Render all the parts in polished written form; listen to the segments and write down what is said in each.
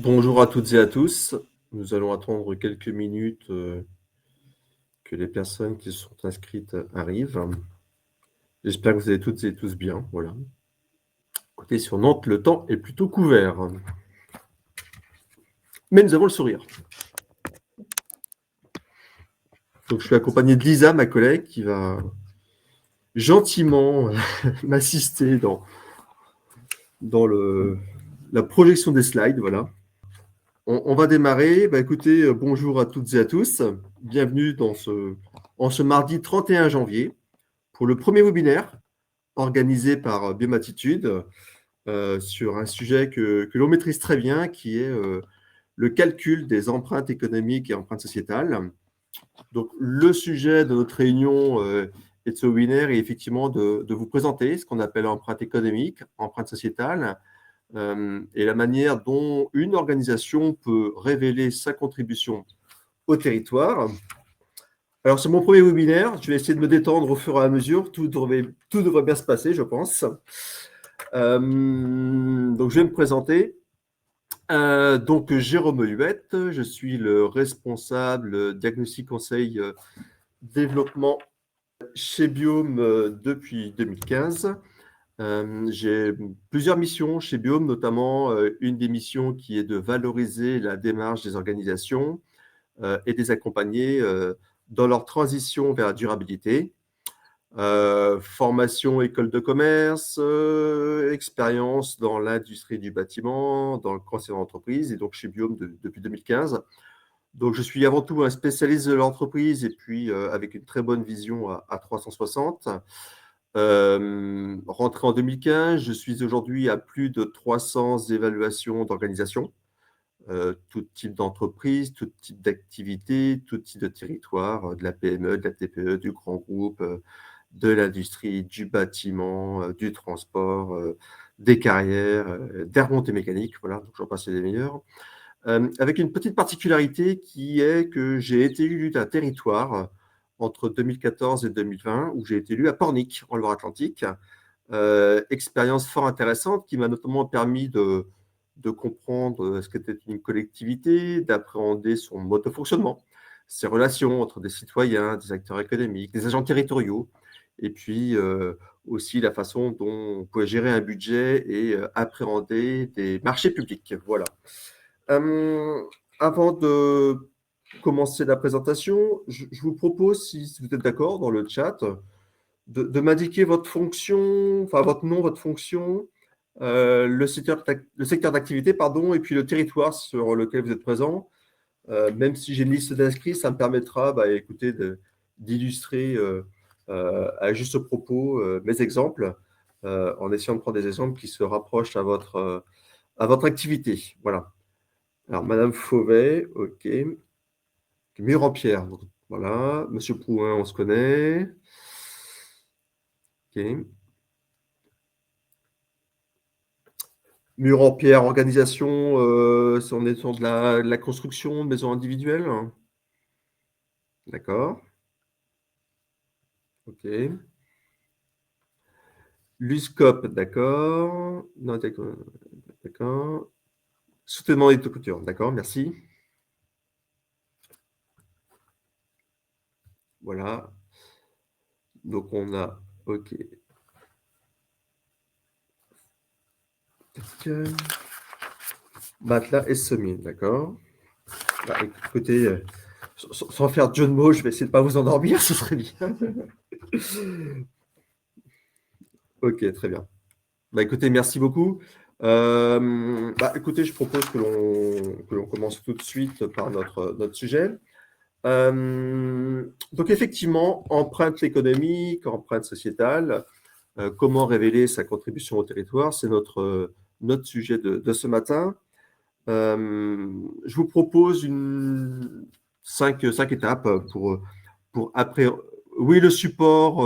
Bonjour à toutes et à tous. Nous allons attendre quelques minutes que les personnes qui sont inscrites arrivent. J'espère que vous allez toutes et tous bien. Voilà. Écoutez, sur Nantes, le temps est plutôt couvert. Mais nous avons le sourire. Donc, je suis accompagné de Lisa, ma collègue, qui va gentiment m'assister dans la projection des slides. Voilà. On va démarrer. Écoutez, bonjour à toutes et à tous. Bienvenue en ce mardi 31 janvier pour le premier webinaire organisé par Biomatitude sur un sujet que l'on maîtrise très bien, qui est le calcul des empreintes économiques et empreintes sociétales. Donc, le sujet de notre réunion et de ce webinaire est effectivement de vous présenter ce qu'on appelle empreinte économique, empreinte sociétale, et la manière dont une organisation peut révéler sa contribution au territoire. Alors, c'est mon premier webinaire. Je vais essayer de me détendre au fur et à mesure. Tout devrait bien se passer, je pense. Donc, je vais me présenter. Donc, Jérôme Huette, je suis le responsable diagnostic conseil développement chez Biome depuis 2015. J'ai plusieurs missions chez Biome, notamment une des missions qui est de valoriser la démarche des organisations et de les accompagner dans leur transition vers la durabilité. Formation école de commerce, expérience dans l'industrie du bâtiment, dans le conseil d'entreprise, et donc chez Biome depuis 2015. Donc, je suis avant tout un spécialiste de l'entreprise et puis avec une très bonne vision à 360. Rentré en 2015, je suis aujourd'hui à plus de 300 évaluations d'organisation, tout type d'entreprise, tout type d'activité, tout type de territoire, de la PME, de la TPE, du grand groupe, de l'industrie, du bâtiment, du transport, des carrières, des remontées mécaniques, voilà, donc j'en passe les meilleurs. Avec une petite particularité qui est que j'ai été élu d'un territoire entre 2014 et 2020, où j'ai été élu à Pornic, en Loire-Atlantique. Expérience fort intéressante qui m'a notamment permis de comprendre ce qu'était une collectivité, d'appréhender son mode de fonctionnement, ses relations entre des citoyens, des acteurs économiques, des agents territoriaux, et puis aussi la façon dont on pouvait gérer un budget et appréhender des marchés publics. Voilà. Avant de commencer la présentation, je vous propose, si vous êtes d'accord dans le chat, de m'indiquer votre fonction, enfin votre nom, votre fonction, le secteur d'activité, pardon, et puis le territoire sur lequel vous êtes présent. Même si j'ai une liste d'inscrits, ça me permettra, écoutez, d'illustrer à juste propos mes exemples, en essayant de prendre des exemples qui se rapprochent à votre activité. Voilà. Alors, Madame Fauvet, ok. Mur en pierre, donc, voilà. Monsieur Pouin, on se connaît. Ok. Mur en pierre, organisation, on est sur de la construction, maison individuelle. D'accord. Ok. Luscope, d'accord. Non, d'accord. Soutènement et de couture, d'accord, merci. Voilà. Donc, on a, ok. Matelas et semis, d'accord. Écoutez, sans faire de jeu de mots, je vais essayer de ne pas vous endormir, ce serait bien. Ok, très bien. Écoutez, merci beaucoup. Écoutez, je propose que l'on commence tout de suite par notre sujet. Donc, effectivement, empreinte économique, empreinte sociétale, comment révéler sa contribution au territoire, c'est notre sujet de ce matin. Je vous propose cinq étapes pour après. Oui, le support,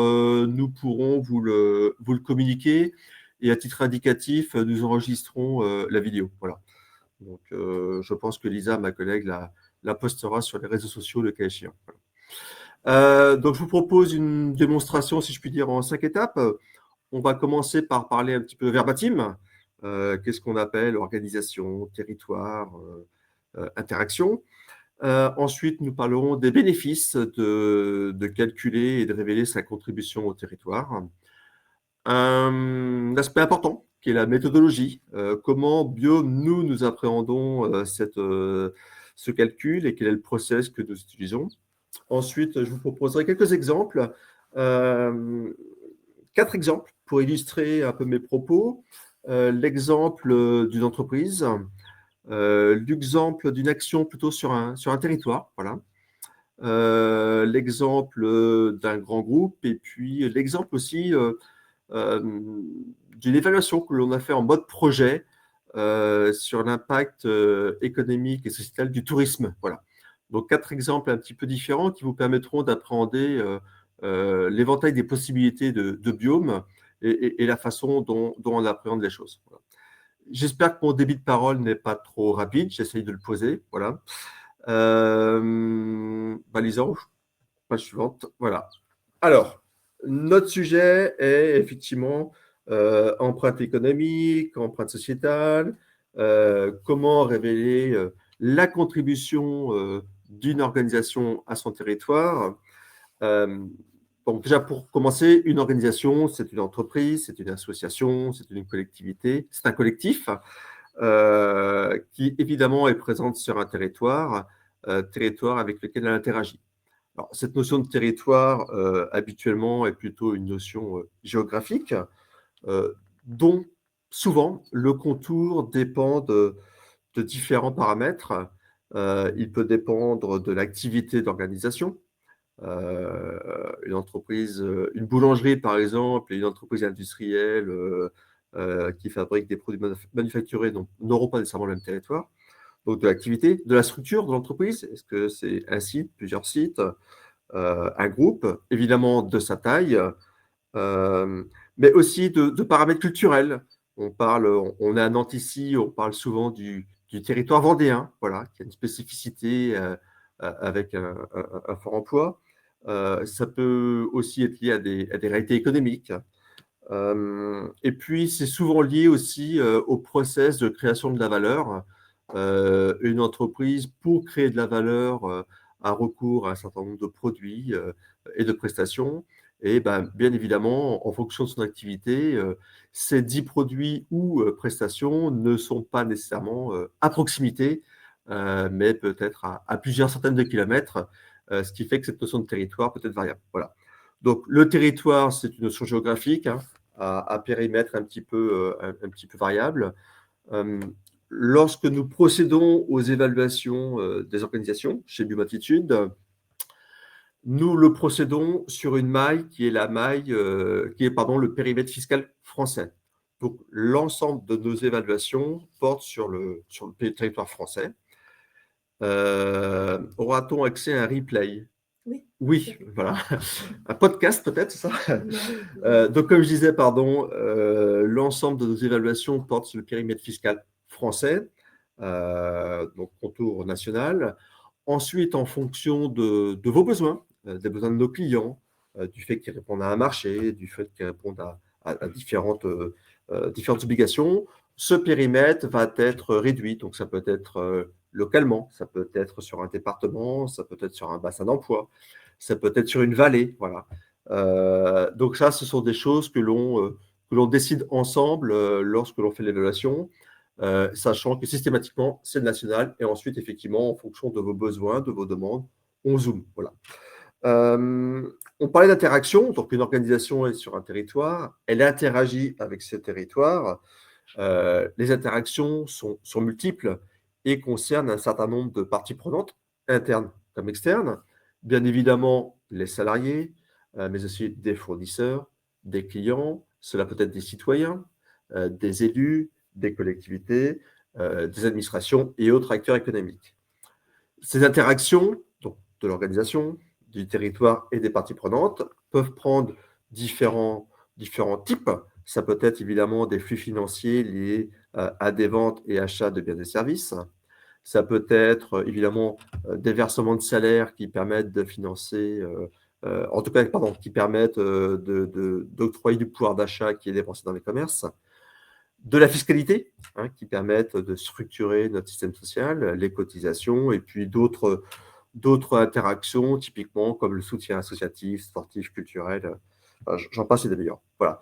nous pourrons vous le communiquer. Et à titre indicatif, nous enregistrons la vidéo. Voilà. Donc, je pense que Lisa, ma collègue, la postera sur les réseaux sociaux le cas échéant. Voilà. Donc, je vous propose une démonstration, si je puis dire, en 5 étapes. On va commencer par parler un petit peu verbatim. Qu'est-ce qu'on appelle organisation, territoire, interaction. Ensuite, nous parlerons des bénéfices de calculer et de révéler sa contribution au territoire. Un aspect important qui est la méthodologie. Comment nous appréhendons ce calcul et quel est le process que nous utilisons. Ensuite, je vous proposerai quelques exemples, 4 exemples pour illustrer un peu mes propos. L'exemple d'une entreprise, l'exemple d'une action plutôt sur un territoire, voilà. L'exemple d'un grand groupe et puis l'exemple aussi d'une évaluation que l'on a fait en mode projet sur l'impact économique et sociétal du tourisme. Voilà. Donc 4 exemples un petit peu différents qui vous permettront d'appréhender l'éventail des possibilités de biomes et la façon dont on appréhende les choses. Voilà. J'espère que mon débit de parole n'est pas trop rapide. J'essaye de le poser. Voilà. Lisa, page suivante. Voilà. Alors, notre sujet est effectivement empreinte économique, empreinte sociétale, comment révéler la contribution d'une organisation à son territoire. Donc déjà, pour commencer, une organisation, c'est une entreprise, c'est une association, c'est une collectivité, c'est un collectif qui évidemment est présente sur un territoire, territoire avec lequel elle interagit. Alors, cette notion de territoire, habituellement, est plutôt une notion géographique, dont souvent le contour dépend de différents paramètres. Il peut dépendre de l'activité d'organisation. Une entreprise, une boulangerie par exemple, et une entreprise industrielle qui fabrique des produits manufacturés n'auront pas nécessairement le même territoire. Donc de l'activité, de la structure de l'entreprise, est-ce que c'est un site, plusieurs sites, un groupe, évidemment de sa taille, mais aussi de paramètres culturels. On est à Nantes ici, on parle souvent du territoire vendéen, voilà, qui a une spécificité avec un fort emploi. Ça peut aussi être lié à des réalités économiques. Et puis, c'est souvent lié aussi au process de création de la valeur. Une entreprise, pour créer de la valeur, a recours à un certain nombre de produits et de prestations. Et ben, bien évidemment, en fonction de son activité, ces 10 produits ou prestations ne sont pas nécessairement à proximité, mais peut-être à plusieurs centaines de kilomètres, ce qui fait que cette notion de territoire peut être variable. Voilà. Donc, le territoire, c'est une notion géographique, hein, à périmètre un petit peu variable. Lorsque nous procédons aux évaluations des organisations chez Biomatitude, nous le procédons sur une maille qui est la maille, qui est pardon, le périmètre fiscal français. Donc l'ensemble de nos évaluations porte sur le territoire français. Aura-t-on accès à un replay? Oui. Oui, voilà. Un podcast peut-être, c'est ça? Donc comme je disais, pardon, l'ensemble de nos évaluations porte sur le périmètre fiscal français, donc contour national. Ensuite, en fonction de vos besoins, des besoins de nos clients, du fait qu'ils répondent à un marché, du fait qu'ils répondent à différentes obligations, ce périmètre va être réduit. Donc, ça peut être localement, ça peut être sur un département, ça peut être sur un bassin d'emploi, ça peut être sur une vallée. Voilà. Donc, ça, ce sont des choses que l'on décide ensemble lorsque l'on fait l'évaluation. Sachant que systématiquement, c'est national. Et ensuite, effectivement, en fonction de vos besoins, de vos demandes, on zoome. Voilà. On parlait d'interaction. Donc, une organisation est sur un territoire. Elle interagit avec ce territoire. Les interactions sont multiples et concernent un certain nombre de parties prenantes, internes comme externes. Bien évidemment, les salariés, mais aussi des fournisseurs, des clients. Cela peut être des citoyens, des élus, des collectivités, des administrations et autres acteurs économiques. Ces interactions, donc de l'organisation, du territoire et des parties prenantes, peuvent prendre différents types. Ça peut être évidemment des flux financiers liés à des ventes et achats de biens et services. Ça peut être évidemment des versements de salaires qui permettent de financer, en tout cas, qui permettent d'octroyer du pouvoir d'achat qui est dépensé dans les commerces. de la fiscalité, hein, qui permettent de structurer notre système social, les cotisations et puis d'autres interactions, typiquement comme le soutien associatif, sportif, culturel, j'en passe et des meilleurs. Voilà.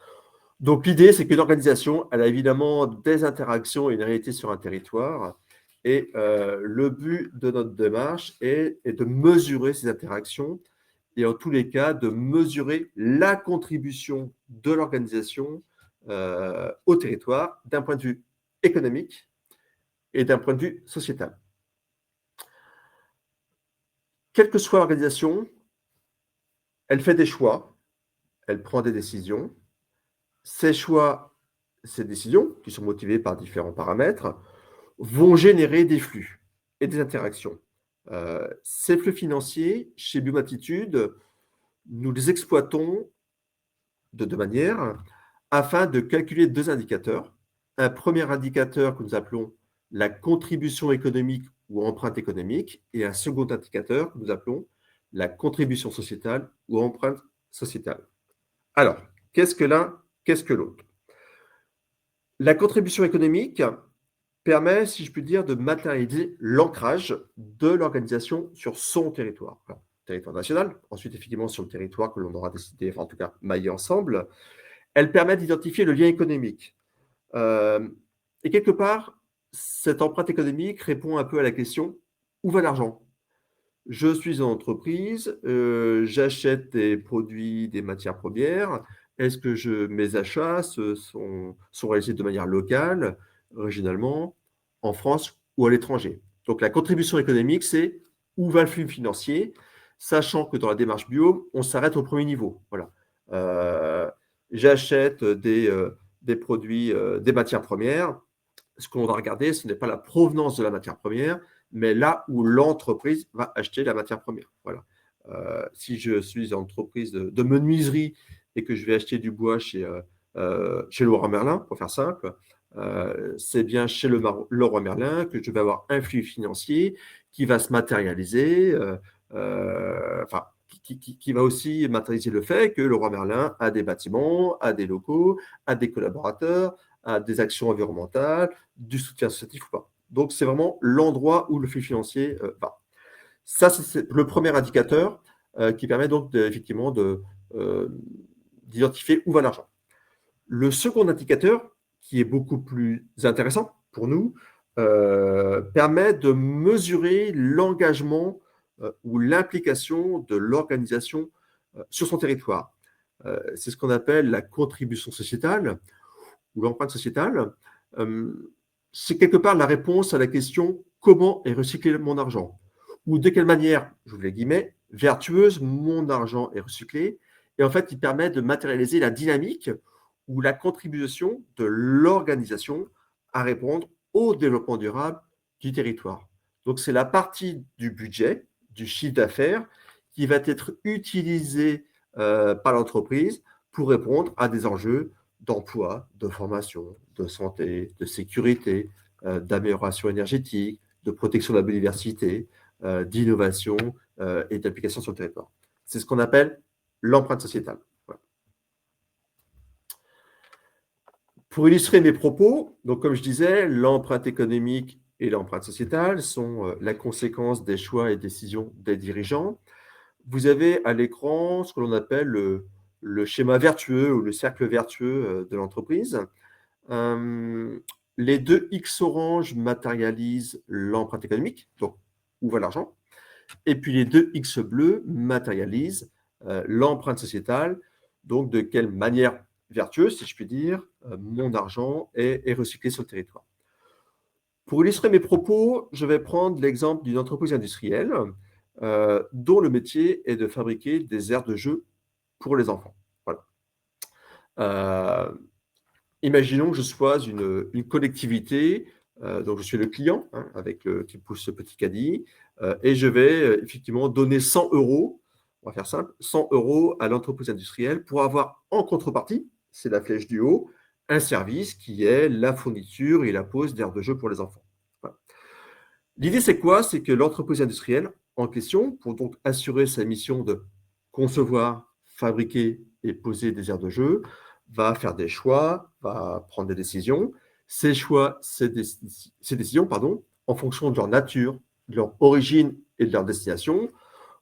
Donc l'idée, c'est qu'une organisation, elle a évidemment des interactions et une réalité sur un territoire. Et le but de notre démarche est de mesurer ces interactions et en tous les cas, de mesurer la contribution de l'organisation au territoire d'un point de vue économique et d'un point de vue sociétal. Quelle que soit l'organisation, elle fait des choix, elle prend des décisions. Ces choix, ces décisions, qui sont motivées par différents paramètres, vont générer des flux et des interactions. Ces flux financiers, chez Biomatitude, nous les exploitons de deux manières, afin de calculer deux indicateurs. Un premier indicateur que nous appelons la contribution économique ou empreinte économique, et un second indicateur que nous appelons la contribution sociétale ou empreinte sociétale. Alors, qu'est-ce que l'un, qu'est-ce que l'autre? La contribution économique permet, si je puis dire, de matérialiser l'ancrage de l'organisation sur son territoire. Alors, territoire national, ensuite effectivement sur le territoire que l'on aura décidé, enfin en tout cas mailler ensemble. Elle permet d'identifier le lien économique. Et quelque part, cette empreinte économique répond un peu à la question: où va l'argent? Je suis en entreprise, j'achète des produits, des matières premières. Est-ce que mes achats sont réalisés de manière locale, régionalement, en France ou à l'étranger? Donc la contribution économique, c'est où va le flux financier, sachant que dans la démarche bio, on s'arrête au premier niveau. Voilà. J'achète des produits, des matières premières. Ce qu'on va regarder, ce n'est pas la provenance de la matière première, mais là où l'entreprise va acheter la matière première. Voilà. Si je suis une entreprise de menuiserie et que je vais acheter du bois chez Leroy Merlin, pour faire simple, c'est bien chez Leroy Merlin que je vais avoir un flux financier qui va se matérialiser, enfin, qui va aussi matérialiser le fait que Leroy Merlin a des bâtiments, a des locaux, a des collaborateurs, a des actions environnementales, du soutien associatif ou pas. Donc, c'est vraiment l'endroit où le flux financier va. Ça, c'est le premier indicateur qui permet donc effectivement d'identifier où va l'argent. Le second indicateur, qui est beaucoup plus intéressant pour nous, permet de mesurer l'engagement ou l'implication de l'organisation sur son territoire. C'est ce qu'on appelle la contribution sociétale ou l'empreinte sociétale. C'est quelque part la réponse à la question: comment est recyclé mon argent? Ou de quelle manière, j'ouvre les guillemets, vertueuse mon argent est recyclé? Et en fait, il permet de matérialiser la dynamique ou la contribution de l'organisation à répondre au développement durable du territoire. Donc, c'est la partie du budget, du chiffre d'affaires, qui va être utilisée par l'entreprise pour répondre à des enjeux d'emploi, de formation, de santé, de sécurité, d'amélioration énergétique, de protection de la biodiversité, d'innovation et d'application sur le territoire. C'est ce qu'on appelle l'empreinte sociétale. Voilà. Pour illustrer mes propos, donc comme je disais, l'empreinte économique et l'empreinte sociétale sont la conséquence des choix et décisions des dirigeants. Vous avez à l'écran ce que l'on appelle le schéma vertueux ou le cercle vertueux de l'entreprise. Les deux X orange matérialisent l'empreinte économique, donc où va l'argent, et puis les deux X bleus matérialisent l'empreinte sociétale, donc de quelle manière vertueuse, si je puis dire, mon argent est recyclé sur le territoire. Pour illustrer mes propos, je vais prendre l'exemple d'une entreprise industrielle dont le métier est de fabriquer des aires de jeu pour les enfants. Voilà. Imaginons que je sois une collectivité, donc je suis le client hein, qui pousse ce petit caddie, et je vais effectivement donner 100 euros, on va faire simple, 100 euros à l'entreprise industrielle pour avoir en contrepartie, c'est la flèche du haut, un service qui est la fourniture et la pose d'aires de jeu pour les enfants. Voilà. L'idée, c'est quoi? C'est que l'entreprise industrielle en question, pour donc assurer sa mission de concevoir, fabriquer et poser des aires de jeu, va faire des choix, va prendre des décisions Ces choix, ces décisions, en fonction de leur nature, de leur origine et de leur destination,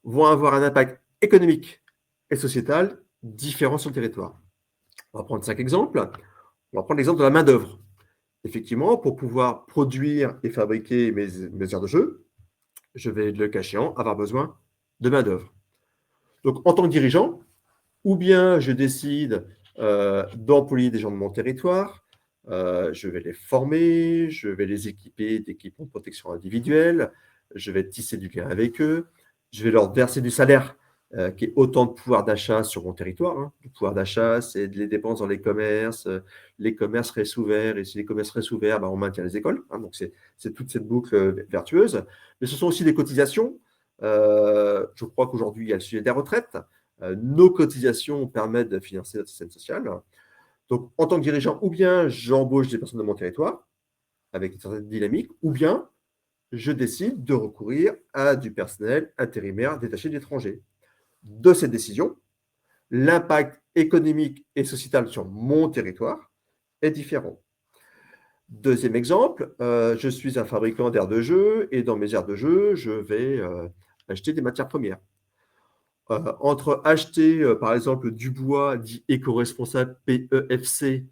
vont avoir un impact économique et sociétal différent sur le territoire. On va prendre 5 exemples. On va prendre l'exemple de la main-d'œuvre. Effectivement, pour pouvoir produire et fabriquer mes aires de jeu, je vais, le cas échéant, avoir besoin de main-d'œuvre. Donc, en tant que dirigeant, ou bien je décide d'employer des gens de mon territoire, je vais les former, je vais les équiper d'équipements de protection individuelle, je vais tisser du lien avec eux, je vais leur verser du salaire, qui est autant de pouvoir d'achat sur mon territoire, hein. Le pouvoir d'achat, c'est les dépenses dans les commerces restent ouverts, et si les commerces restent ouverts, bah, on maintient les écoles, hein. Donc c'est toute cette boucle vertueuse. Mais ce sont aussi des cotisations. Je crois qu'aujourd'hui, il y a le sujet des retraites. Nos cotisations permettent de financer notre système social. Donc, en tant que dirigeant, ou bien j'embauche des personnes de mon territoire avec une certaine dynamique, ou bien je décide de recourir à du personnel intérimaire détaché de l'étranger. De cette décision, l'impact économique et sociétal sur mon territoire est différent. Deuxième exemple, je suis un fabricant d'aires de jeu et dans mes aires de jeu, je vais acheter des matières premières. Entre acheter, par exemple, du bois dit éco-responsable, PEFC,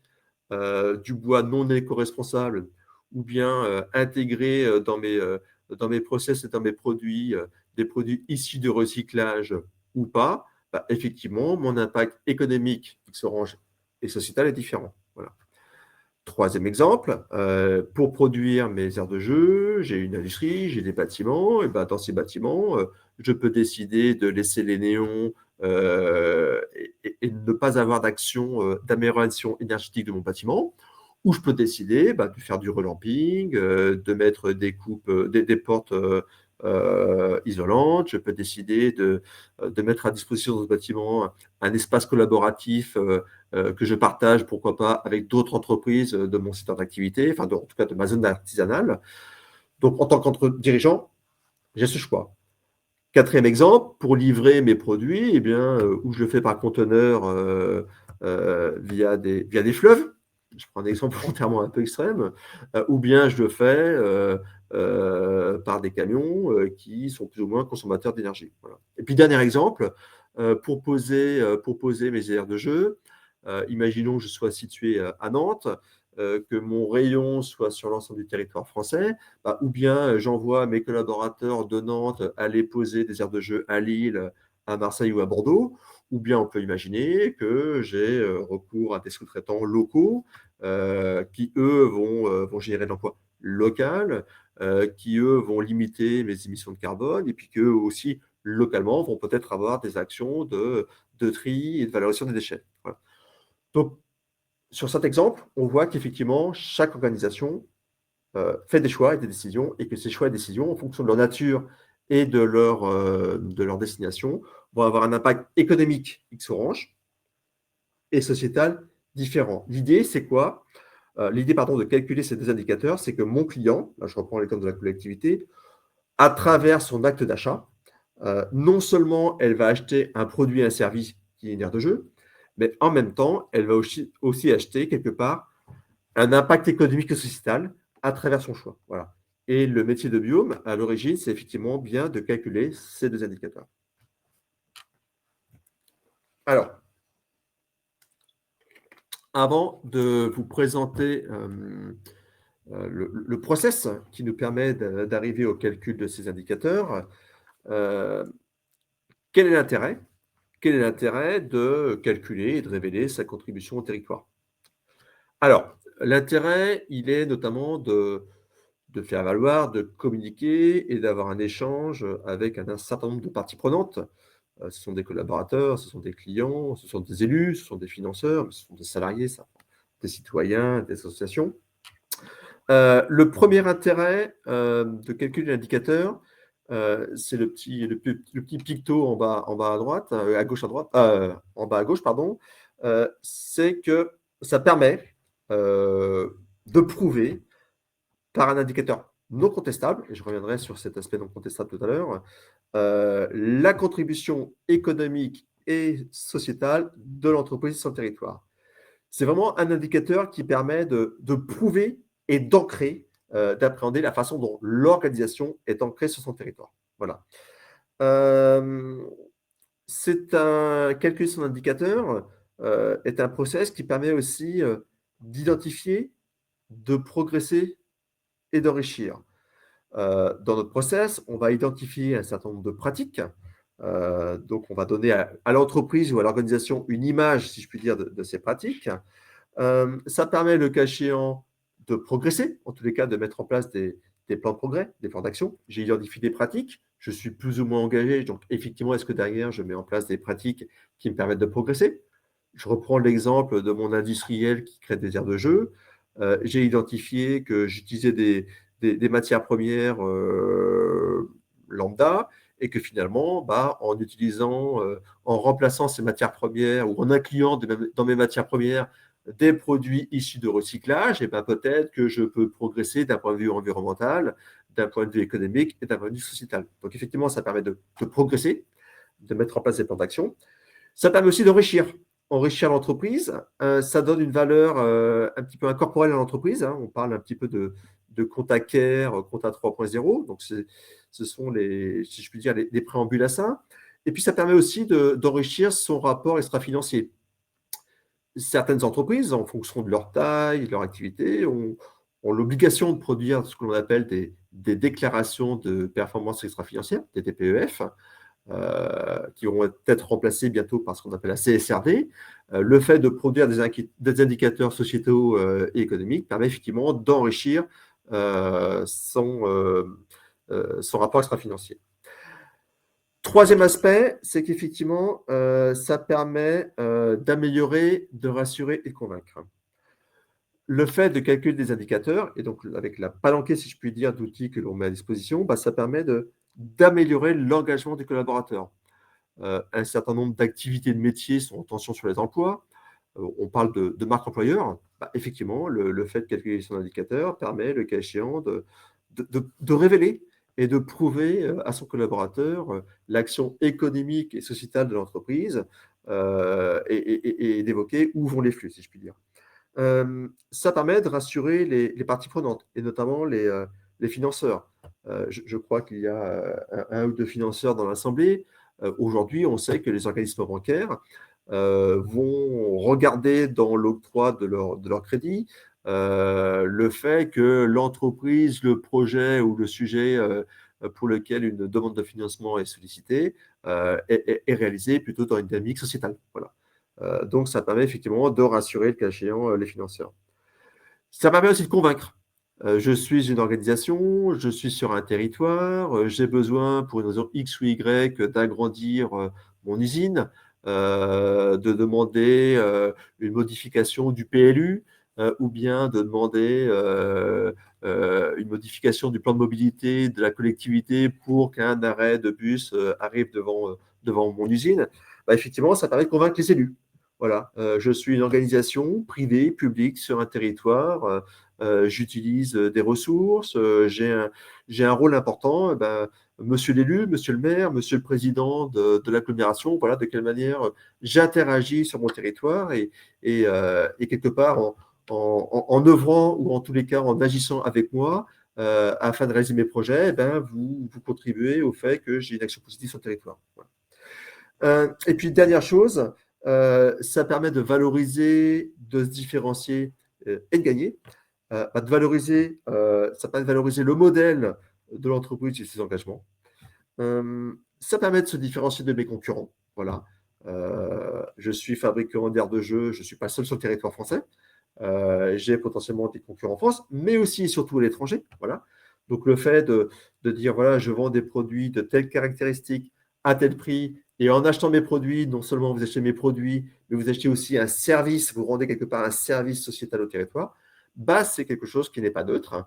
du bois non éco-responsable, ou bien intégrer dans mes process et dans mes produits des produits issus de recyclage ou pas, bah, effectivement, mon impact économique, X-Orange et sociétal est différent. Voilà. Troisième exemple, pour produire mes aires de jeu, j'ai une industrie, j'ai des bâtiments, et ben, dans ces bâtiments, je peux décider de laisser les néons et de ne pas avoir d'action d'amélioration énergétique de mon bâtiment, ou je peux décider bah, de faire du relamping, de mettre des coupes, des portes isolantes, je peux décider de mettre à disposition dans ce bâtiment un espace collaboratif que je partage, pourquoi pas, avec d'autres entreprises de mon secteur d'activité, enfin, en tout cas de ma zone artisanale. Donc, en tant qu'entre dirigeant, j'ai ce choix. Quatrième exemple, pour livrer mes produits, eh bien, où je le fais par conteneur via des fleuves. Je prends un exemple volontairement un peu extrême, ou bien je le fais par des camions qui sont plus ou moins consommateurs d'énergie. Voilà. Et puis, dernier exemple, pour poser mes aires de jeu, imaginons que je sois situé à Nantes, que mon rayon soit sur l'ensemble du territoire français, bah, ou bien j'envoie mes collaborateurs de Nantes aller poser des aires de jeu à Lille, à Marseille ou à Bordeaux, ou bien on peut imaginer que j'ai recours à des sous-traitants locaux qui, eux, vont générer de l'emploi local, qui, eux, vont limiter mes émissions de carbone, et puis qu'eux aussi, localement, vont peut-être avoir des actions de tri et de valorisation des déchets. Voilà. Donc, sur cet exemple, on voit qu'effectivement, chaque organisation fait des choix et des décisions, et que ces choix et décisions, en fonction de leur nature et de leur destination, vont avoir un impact économique X-Orange et sociétal différent. L'idée, c'est quoi? L'idée, pardon, de calculer ces deux indicateurs, c'est que mon client, là je reprends l'exemple de la collectivité, à travers son acte d'achat, non seulement elle va acheter un produit et un service qui est une aire de jeu, mais en même temps, elle va aussi acheter quelque part un impact économique et sociétal à travers son choix. Voilà. Et le métier de biome, à l'origine, c'est effectivement bien de calculer ces deux indicateurs. Alors, avant de vous présenter le process qui nous permet d'arriver au calcul de ces indicateurs, euh, quel est l'intérêt? Quel est l'intérêt de calculer et de révéler sa contribution au territoire? Alors, l'intérêt, il est notamment de faire valoir, de communiquer et d'avoir un échange avec un certain nombre de parties prenantes. Ce sont des collaborateurs, ce sont des clients, ce sont des élus, ce sont des financeurs, ce sont des salariés, ça, des citoyens, des associations. Le premier intérêt de calcul de l'indicateur, c'est le petit picto en bas à droite, à gauche à droite, en bas à gauche, pardon. C'est que ça permet de prouver par un indicateur non contestable, et je reviendrai sur cet aspect non contestable tout à l'heure, la contribution économique et sociétale de l'entreprise sur le territoire. C'est vraiment un indicateur qui permet de prouver et d'ancrer, d'appréhender la façon dont l'organisation est ancrée sur son territoire. Voilà. Hem, c'est un calculer son indicateur, est un process qui permet aussi, d'identifier, de progresser et d'enrichir. Dans notre process, on va identifier un certain nombre de pratiques. Donc on va donner à l'entreprise ou à l'organisation une image, si je puis dire, de ces pratiques. Ça permet, le cas échéant, de progresser, en tous les cas de mettre en place des plans de progrès, des plans d'action. J'ai identifié des pratiques, je suis plus ou moins engagé, donc effectivement, est-ce que derrière, je mets en place des pratiques qui me permettent de progresser? Je reprends l'exemple de mon industriel qui crée des aires de jeu. J'ai identifié que j'utilisais des matières premières, lambda, et que finalement, bah, en utilisant, en remplaçant ces matières premières ou en incluant dans mes matières premières des produits issus de recyclage, et ben, peut-être que je peux progresser d'un point de vue environnemental, d'un point de vue économique et d'un point de vue sociétal. Donc effectivement, ça permet de progresser, de mettre en place des plans d'action. Ça permet aussi d'enrichir. Enrichir l'entreprise, ça donne une valeur, un petit peu incorporelle à l'entreprise, hein. On parle un petit peu de compta care, compta 3.0. Donc ce sont les, si je puis dire, les préambules à ça. Et puis ça permet aussi d'enrichir son rapport extra-financier. Certaines entreprises, en fonction de leur taille, de leur activité, ont l'obligation de produire ce que l'on appelle des déclarations de performance extra-financière, des DPEF, qui vont être remplacés bientôt par ce qu'on appelle la CSRD. Le fait de produire des indicateurs sociétaux et économiques permet effectivement d'enrichir son rapport extra-financier. Troisième aspect, c'est qu'effectivement, ça permet d'améliorer, de rassurer et de convaincre. Le fait de calculer des indicateurs, et donc avec la palanquée, si je puis dire, d'outils que l'on met à disposition, bah, ça permet d'améliorer l'engagement des collaborateurs. Un certain nombre d'activités de métiers sont en tension sur les emplois. On parle de marque employeur. Bah, effectivement, le fait de calculer son indicateur permet, le cas échéant, de révéler et de prouver à son collaborateur l'action économique et sociétale de l'entreprise, et d'évoquer où vont les flux, si je puis dire. Ça permet de rassurer les parties prenantes, et notamment les financeurs. Je crois qu'il y a un ou deux financeurs dans l'assemblée. Aujourd'hui, on sait que les organismes bancaires vont regarder dans l'octroi de leur crédit le fait que l'entreprise, le projet ou le sujet pour lequel une demande de financement est sollicitée est réalisé plutôt dans une dynamique sociétale. Voilà. Donc, ça permet effectivement de rassurer, le cas échéant, les financeurs. Ça permet aussi de convaincre. Je suis une organisation, je suis sur un territoire, j'ai besoin, pour une raison X ou Y, d'agrandir mon usine, de demander une modification du PLU, ou bien de demander une modification du plan de mobilité de la collectivité pour qu'un arrêt de bus arrive devant mon usine. Bah, effectivement, ça permet de convaincre les élus. Voilà, je suis une organisation privée, publique, sur un territoire, j'utilise des ressources, j'ai un rôle important. Ben, monsieur l'élu, monsieur le maire, monsieur le président de l'agglomération, voilà de quelle manière j'interagis sur mon territoire, et quelque part en œuvrant, ou en tous les cas en agissant avec moi afin de réaliser mes projets, eh ben, vous contribuez au fait que j'ai une action positive sur le territoire. Voilà. Et puis, dernière chose, ça permet de valoriser, de se différencier et de gagner. De valoriser, ça permet de valoriser le modèle de l'entreprise et ses engagements. Ça permet de se différencier de mes concurrents. Voilà. Je suis fabricant d'aires de jeu, je ne suis pas seul sur le territoire français. J'ai potentiellement des concurrents en France, mais aussi et surtout à l'étranger. Voilà. Donc le fait de dire, voilà, je vends des produits de telles caractéristiques à tel prix, et en achetant mes produits, non seulement vous achetez mes produits, mais vous achetez aussi un service, vous rendez quelque part un service sociétal au territoire, bah, c'est quelque chose qui n'est pas neutre.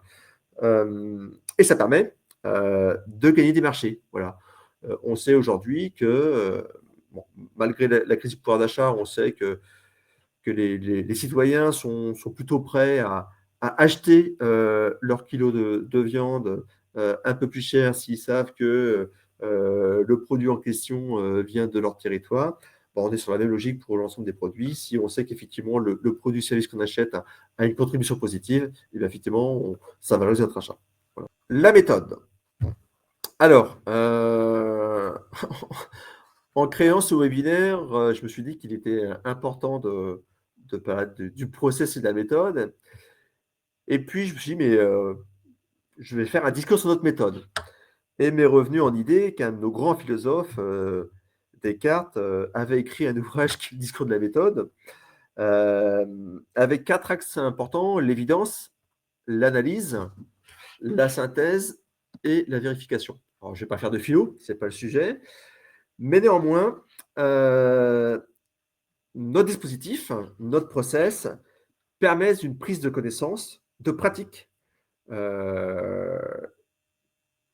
Et ça permet de gagner des marchés. Voilà. On sait aujourd'hui que, bon, malgré la crise du pouvoir d'achat, on sait que les citoyens sont plutôt prêts à acheter leur kilo de viande un peu plus cher s'ils savent que le produit en question vient de leur territoire. on est sur la même logique pour l'ensemble des produits. Si on sait qu'effectivement le produit service qu'on achète a une contribution positive, et bien effectivement, ça valorise notre achat. Voilà. La méthode. Alors, en créant ce webinaire, je me suis dit qu'il était important de parler du process et de la méthode. Et puis, je me suis dit, mais je vais faire un discours sur notre méthode. Et m'est revenu en idée qu'un de nos grands philosophes, Descartes, avait écrit un ouvrage qui est le discours de la méthode, avec 4 axes importants: l'évidence, l'analyse, la synthèse et la vérification. Alors, je ne vais pas faire de philo, ce n'est pas le sujet, mais néanmoins, notre dispositif, notre process, permet une prise de connaissance, de pratiques, euh,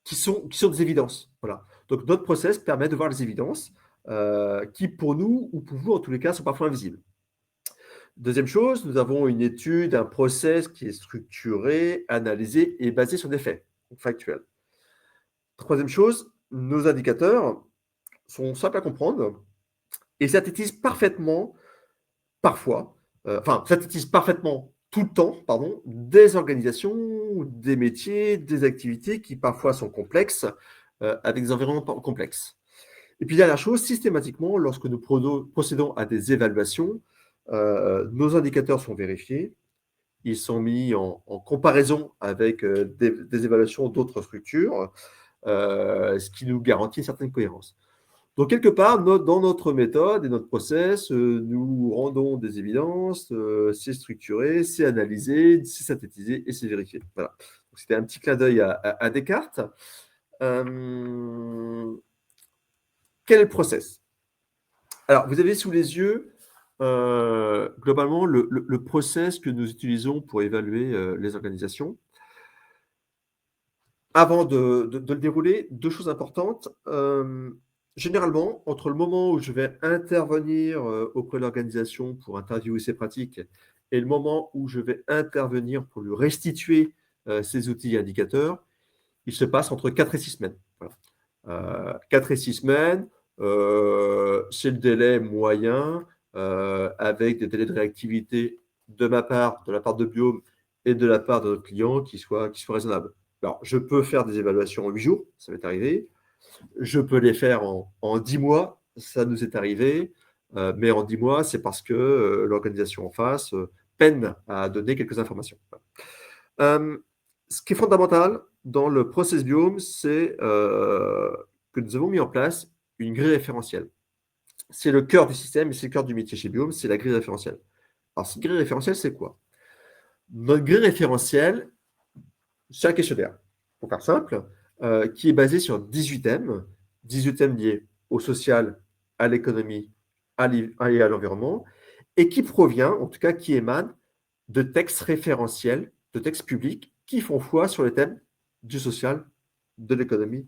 qui sont des évidences. Voilà. Donc notre process permet de voir les évidences qui, pour nous ou pour vous, en tous les cas, sont parfois invisibles. Deuxième chose, nous avons une étude, un process qui est structuré, analysé et basé sur des faits factuels. Troisième chose, nos indicateurs sont simples à comprendre et synthétisent parfaitement, parfois, synthétisent parfaitement tout le temps, pardon, des organisations, des métiers, des activités qui parfois sont complexes, avec des environnements complexes. Et puis, dernière chose, systématiquement, lorsque nous procédons à des évaluations, nos indicateurs sont vérifiés, ils sont mis en comparaison avec des évaluations d'autres structures, ce qui nous garantit une certaine cohérence. Donc, quelque part, dans notre méthode et notre process, nous rendons des évidences, c'est structuré, c'est analysé, c'est synthétisé et c'est vérifié. Voilà. C'était un petit clin d'œil à Descartes. Quel est le process? Alors, vous avez sous les yeux, globalement, le process que nous utilisons pour évaluer les organisations. Avant de le dérouler, 2 choses importantes. Généralement, entre le moment où je vais intervenir auprès de l'organisation pour interviewer ses pratiques et le moment où je vais intervenir pour lui restituer ses outils et indicateurs, il se passe entre 4 et 6 semaines. Voilà. 4 et 6 semaines, c'est le délai moyen, avec des délais de réactivité de ma part, de la part de Biome et de la part de notre client qui soient raisonnables. Alors, je peux faire des évaluations en 8 jours, ça m'est arrivé. Je peux les faire en 10 mois, ça nous est arrivé. Mais en 10 mois, c'est parce que l'organisation en face peine à donner quelques informations. Ce qui est fondamental dans le process Biome, c'est que nous avons mis en place une grille référentielle. C'est le cœur du système et c'est le cœur du métier chez Biome, c'est la grille référentielle. Alors, cette grille référentielle, c'est quoi? Notre grille référentielle, c'est un questionnaire, pour faire simple, qui est basé sur 18 thèmes liés au social, à l'économie et à l'environnement, et qui provient, en tout cas qui émane, de textes référentiels, de textes publics qui font foi sur les thèmes du social, de l'économie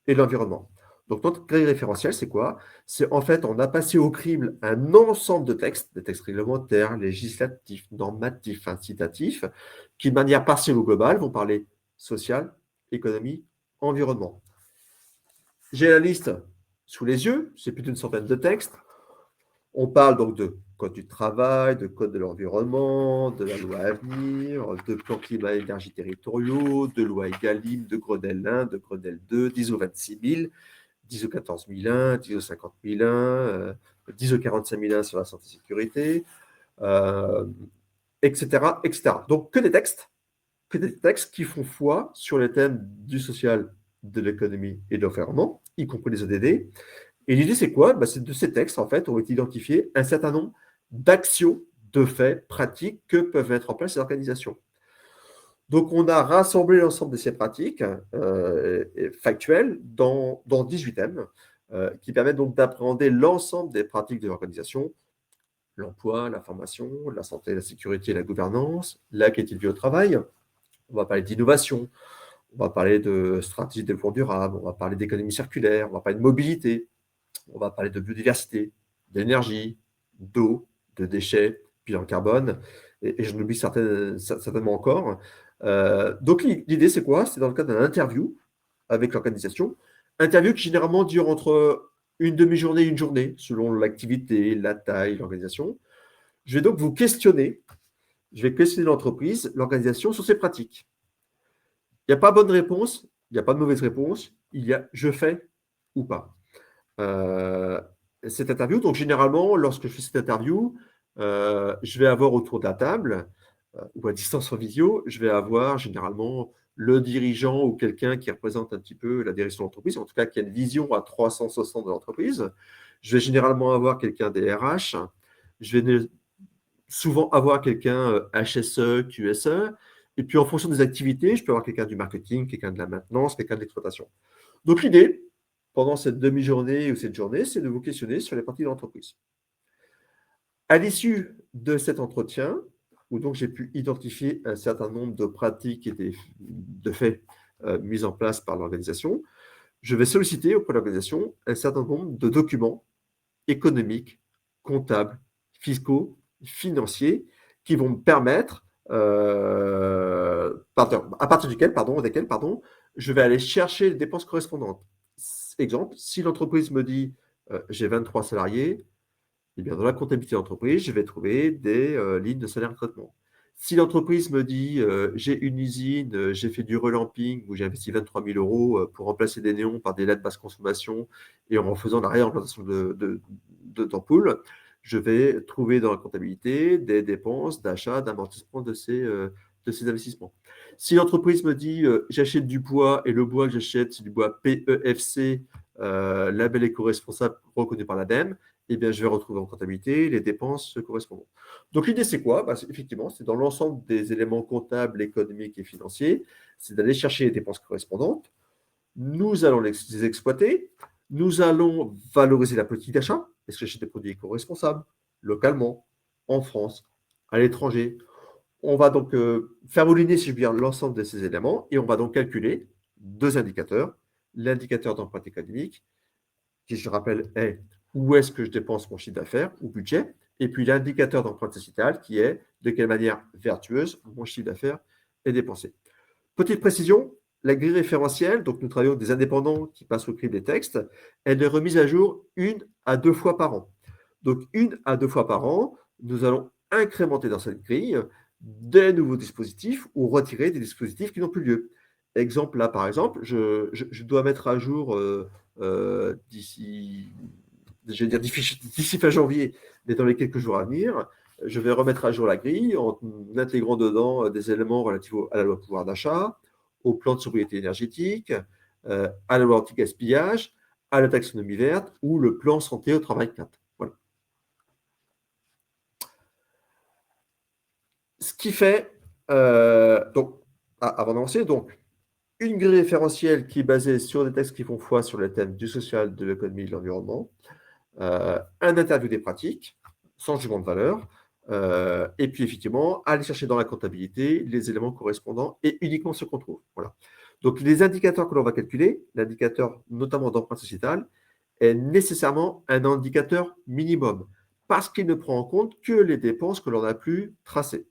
et de l'environnement. Donc notre grille référentielle, c'est quoi? C'est en fait, on a passé au crible un ensemble de textes, des textes réglementaires, législatifs, normatifs, incitatifs, qui de manière partielle ou globale vont parler social, économie, environnement. J'ai la liste sous les yeux, c'est plus d'une centaine de textes. On parle donc de code du travail, de code de l'environnement, de la loi à venir, de plans climat-énergie territoriaux, de loi Egalim, de Grenelle 1, de Grenelle 2, d'ISO 26000, d'ISO 14001, d'ISO 50001, d'ISO 45001 sur la santé et sécurité, etc., etc. Donc que des textes qui font foi sur les thèmes du social, de l'économie et de l'environnement, y compris les ODD. Et l'idée, c'est quoi? C'est de ces textes, en fait, on va identifier un certain nombre d'actions, de faits, pratiques que peuvent mettre en place les organisations. Donc, on a rassemblé l'ensemble de ces pratiques factuelles dans 18 thèmes qui permettent donc d'appréhender l'ensemble des pratiques de l'organisation, l'emploi, la formation, la santé, la sécurité et la gouvernance, la qualité de vie au travail. On va parler d'innovation, on va parler de stratégie de développement durable, on va parler d'économie circulaire, on va parler de mobilité, on va parler de biodiversité, d'énergie, d'eau, de déchets, bilan carbone, et j'en oublie certainement encore. Donc l'idée, c'est quoi? C'est dans le cadre d'un interview avec l'organisation, interview qui généralement dure entre une demi-journée, une journée, selon l'activité, la taille, l'organisation. Je vais donc vous questionner, je vais questionner l'entreprise, l'organisation sur ses pratiques. Il n'y a pas bonne réponse, il n'y a pas de mauvaise réponse, il y a je fais ou pas. Euh, Cette interview, donc généralement, lorsque je fais cette interview, je vais avoir autour de la table, ou à distance en visio, je vais avoir généralement le dirigeant ou quelqu'un qui représente un petit peu la direction de l'entreprise, en tout cas qui a une vision à 360 de l'entreprise. Je vais généralement avoir quelqu'un des RH, je vais souvent avoir quelqu'un HSE, QSE, et puis en fonction des activités, je peux avoir quelqu'un du marketing, quelqu'un de la maintenance, quelqu'un de l'exploitation. Donc l'idée, pendant cette demi-journée ou cette journée, c'est de vous questionner sur les parties de l'entreprise. À l'issue de cet entretien, où donc j'ai pu identifier un certain nombre de pratiques et de faits mis en place par l'organisation, je vais solliciter auprès de l'organisation un certain nombre de documents économiques, comptables, fiscaux, financiers, qui vont me permettre, à partir desquels, je vais aller chercher les dépenses correspondantes. Exemple, si l'entreprise me dit j'ai 23 salariés, eh bien, dans la comptabilité d'entreprise, je vais trouver des lignes de salaire de traitement. Si l'entreprise me dit j'ai une usine, j'ai fait du relamping où j'ai investi 23 000 euros pour remplacer des néons par des LED basse consommation et en faisant la réimplantation d'ampoules, je vais trouver dans la comptabilité des dépenses d'achat, d'amortissement de ces investissements. Si l'entreprise me dit j'achète du bois et le bois que j'achète, c'est du bois PEFC, label éco-responsable reconnu par l'ADEME, eh bien, je vais retrouver en comptabilité les dépenses correspondantes. Donc, l'idée, c'est quoi? Effectivement, c'est dans l'ensemble des éléments comptables, économiques et financiers, c'est d'aller chercher les dépenses correspondantes. Nous allons les exploiter. Nous allons valoriser la politique d'achat. Est-ce que j'achète des produits éco-responsables, localement, en France, à l'étranger? On va donc faire mouliner, si je veux dire, l'ensemble de ces éléments et on va donc calculer deux indicateurs. L'indicateur d'empreinte économique, qui, je rappelle, est où est-ce que je dépense mon chiffre d'affaires ou budget, et puis l'indicateur d'empreinte sociétale qui est de quelle manière vertueuse mon chiffre d'affaires est dépensé. Petite précision, la grille référentielle, donc nous travaillons avec des indépendants qui passent au crible des textes, elle est remise à jour 1 à 2 fois par an. Donc 1 à 2 fois par an, nous allons incrémenter dans cette grille des nouveaux dispositifs ou retirer des dispositifs qui n'ont plus lieu. Exemple, là par exemple, je dois mettre à jour d'ici, je vais dire d'ici fin janvier, mais dans les quelques jours à venir, je vais remettre à jour la grille en intégrant dedans des éléments relatifs à la loi pouvoir d'achat, au plan de sobriété énergétique, à la loi anti-gaspillage, à la taxonomie verte ou le plan santé au travail 4. Voilà. Ce qui fait, donc, avant d'avancer, donc, une grille référentielle qui est basée sur des textes qui font foi sur les thèmes du social, de l'économie et de l'environnement, un interview des pratiques, sans jugement de valeur, et puis effectivement, aller chercher dans la comptabilité les éléments correspondants et uniquement ce qu'on trouve. Voilà. Donc les indicateurs que l'on va calculer, l'indicateur notamment d'empreinte sociétale, est nécessairement un indicateur minimum, parce qu'il ne prend en compte que les dépenses que l'on a pu tracer.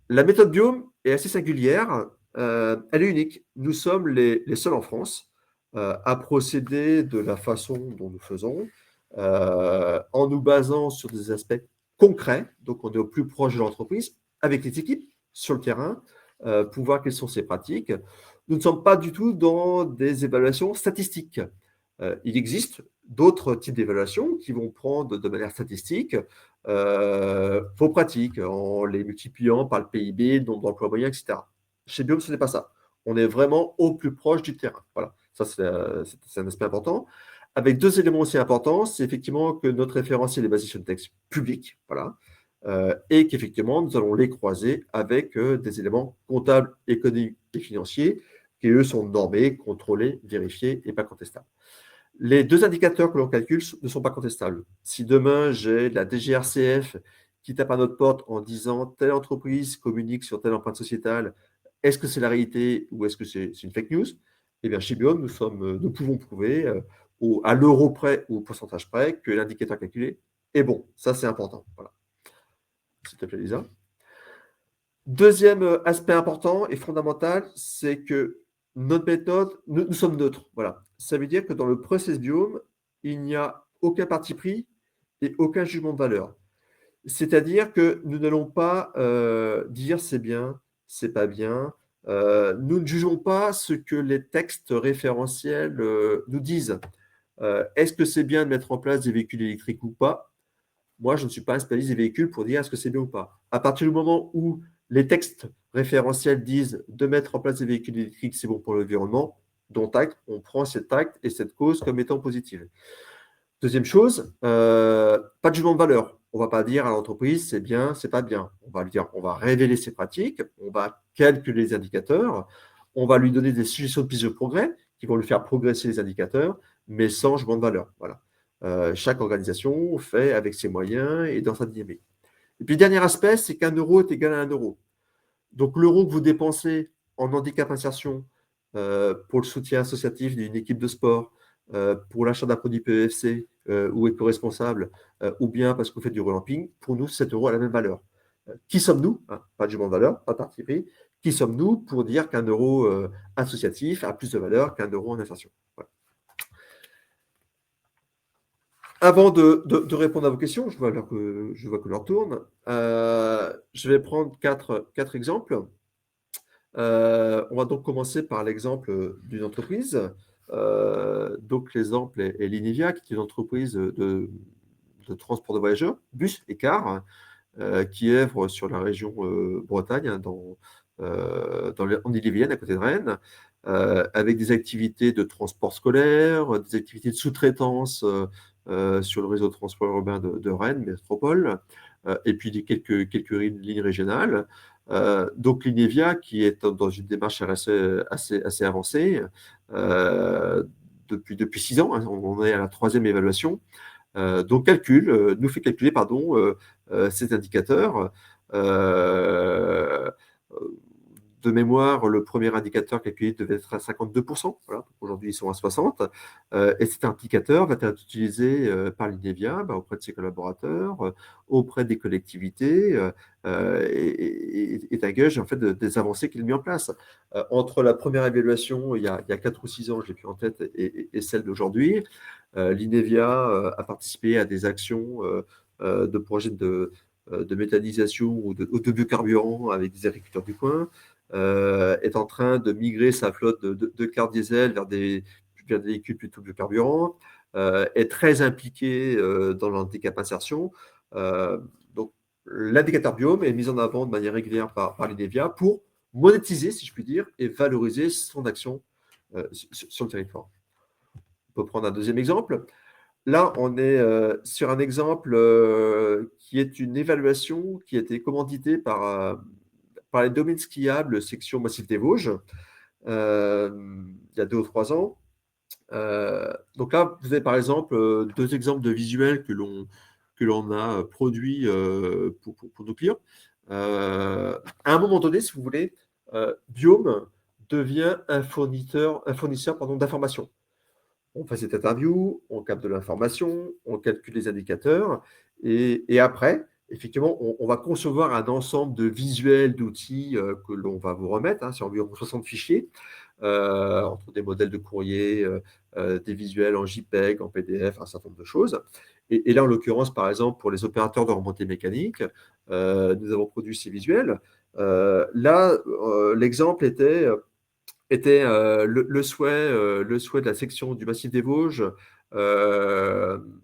La méthode Biome est assez singulière, elle est unique. Nous sommes les seuls en France à procéder de la façon dont nous faisons, en nous basant sur des aspects concrets, donc on est au plus proche de l'entreprise, avec les équipes sur le terrain, pour voir quelles sont ces pratiques. Nous ne sommes pas du tout dans des évaluations statistiques. Il existe d'autres types d'évaluations qui vont prendre de manière statistique vos pratiques en les multipliant par le PIB, le nombre d'emplois moyens, etc. Chez Biome, ce n'est pas ça. On est vraiment au plus proche du terrain. Voilà, ça c'est un aspect important. Avec deux éléments aussi importants, c'est effectivement que notre référentiel est basé sur le texte public, voilà, et qu'effectivement nous allons les croiser avec des éléments comptables, économiques et financiers qui eux sont normés, contrôlés, vérifiés et pas contestables. Les deux indicateurs que l'on calcule ne sont pas contestables. Si demain, j'ai la DGRCF qui tape à notre porte en disant telle entreprise communique sur telle empreinte sociétale, est-ce que c'est la réalité ou est-ce que c'est une fake news? Eh bien, chez Biome, nous pouvons prouver à l'euro près ou au pourcentage près que l'indicateur calculé est bon. Ça, c'est important. Voilà. S'il te plaît, Lisa. Deuxième aspect important et fondamental, c'est que notre méthode, nous sommes neutres. Voilà. Ça veut dire que dans le process Biome, il n'y a aucun parti pris et aucun jugement de valeur. C'est-à-dire que nous n'allons pas dire c'est bien, c'est pas bien. Nous ne jugeons pas ce que les textes référentiels nous disent. Est-ce que c'est bien de mettre en place des véhicules électriques ou pas? Moi, je ne suis pas un spécialiste des véhicules pour dire est-ce que c'est bien ou pas. À partir du moment où les textes référentiels disent de mettre en place des véhicules électriques, c'est bon pour l'environnement, dont acte, on prend cet acte et cette cause comme étant positive. Deuxième chose, pas de jugement de valeur. On ne va pas dire à l'entreprise c'est bien, c'est pas bien. On va lui dire, on va révéler ses pratiques, on va calculer les indicateurs, on va lui donner des suggestions de piste de progrès qui vont lui faire progresser les indicateurs, mais sans jugement de valeur. Voilà. Chaque organisation fait avec ses moyens et dans sa dynamique. Et puis, dernier aspect, c'est qu'un euro est égal à un euro. Donc, l'euro que vous dépensez en handicap insertion pour le soutien associatif d'une équipe de sport, pour l'achat d'un produit PEFC ou éco-responsable, ou bien parce que vous faites du relamping, pour nous, cet euro a la même valeur. Qui sommes-nous, hein, pas de jugement de valeur, pas de parti pris, qui sommes-nous pour dire qu'un euro associatif a plus de valeur qu'un euro en insertion? Voilà. Avant de répondre à vos questions, je vois que l'heure tourne, je vais prendre quatre exemples. On va donc commencer par l'exemple d'une entreprise. Donc l'exemple est l'Inevia, qui est une entreprise de transport de voyageurs, bus et cars, qui œuvre sur la région Bretagne, hein, en Ille-et-Vilaine, à côté de Rennes, avec des activités de transport scolaire, des activités de sous-traitance sur le réseau de transport urbain de Rennes, métropole, et puis quelques lignes régionales. Donc l'Inevia, qui est dans une démarche assez avancée, depuis 6 ans, hein, on est à la 3e évaluation, donc nous fait calculer cet indicateur. Euh, de mémoire, le premier indicateur calculé devait être à 52%. Voilà. Aujourd'hui, ils sont à 60%. Et cet indicateur va être utilisé par l'Inevia auprès de ses collaborateurs, auprès des collectivités, et un gage en fait, des avancées qu'il a mis en place. Entre la première évaluation, il y a 4 ou 6 ans, je l'ai plus en tête, et celle d'aujourd'hui, l'Inevia a participé à des actions de projets de méthanisation ou de biocarburant avec des agriculteurs du coin, est en train de migrer sa flotte de cars diesel vers des véhicules plutôt biocarburants, est très impliqué dans l'handicap insertion. Donc, l'indicateur biome est mis en avant de manière régulière par l'INEVIA pour monétiser, si je puis dire, et valoriser son action sur le territoire. On peut prendre un deuxième exemple. Là, on est sur un exemple qui est une évaluation qui a été commanditée par les domaines skiables section Massif des Vosges, il y a 2 ou 3 ans. Donc là, vous avez par exemple 2 exemples de visuels que l'on a produits pour nos clients. À un moment donné, si vous voulez, Biome devient un fournisseur d'informations. On fait cette interview, on capte de l'information, on calcule les indicateurs, et après, effectivement, on va concevoir un ensemble de visuels, d'outils que l'on va vous remettre, hein, sur environ 60 fichiers, entre des modèles de courrier, des visuels en JPEG, en PDF, un certain nombre de choses. Et là, en l'occurrence, par exemple, pour les opérateurs de remontée mécanique, nous avons produit ces visuels. Là, l'exemple était le souhait de la section du Massif des Vosges,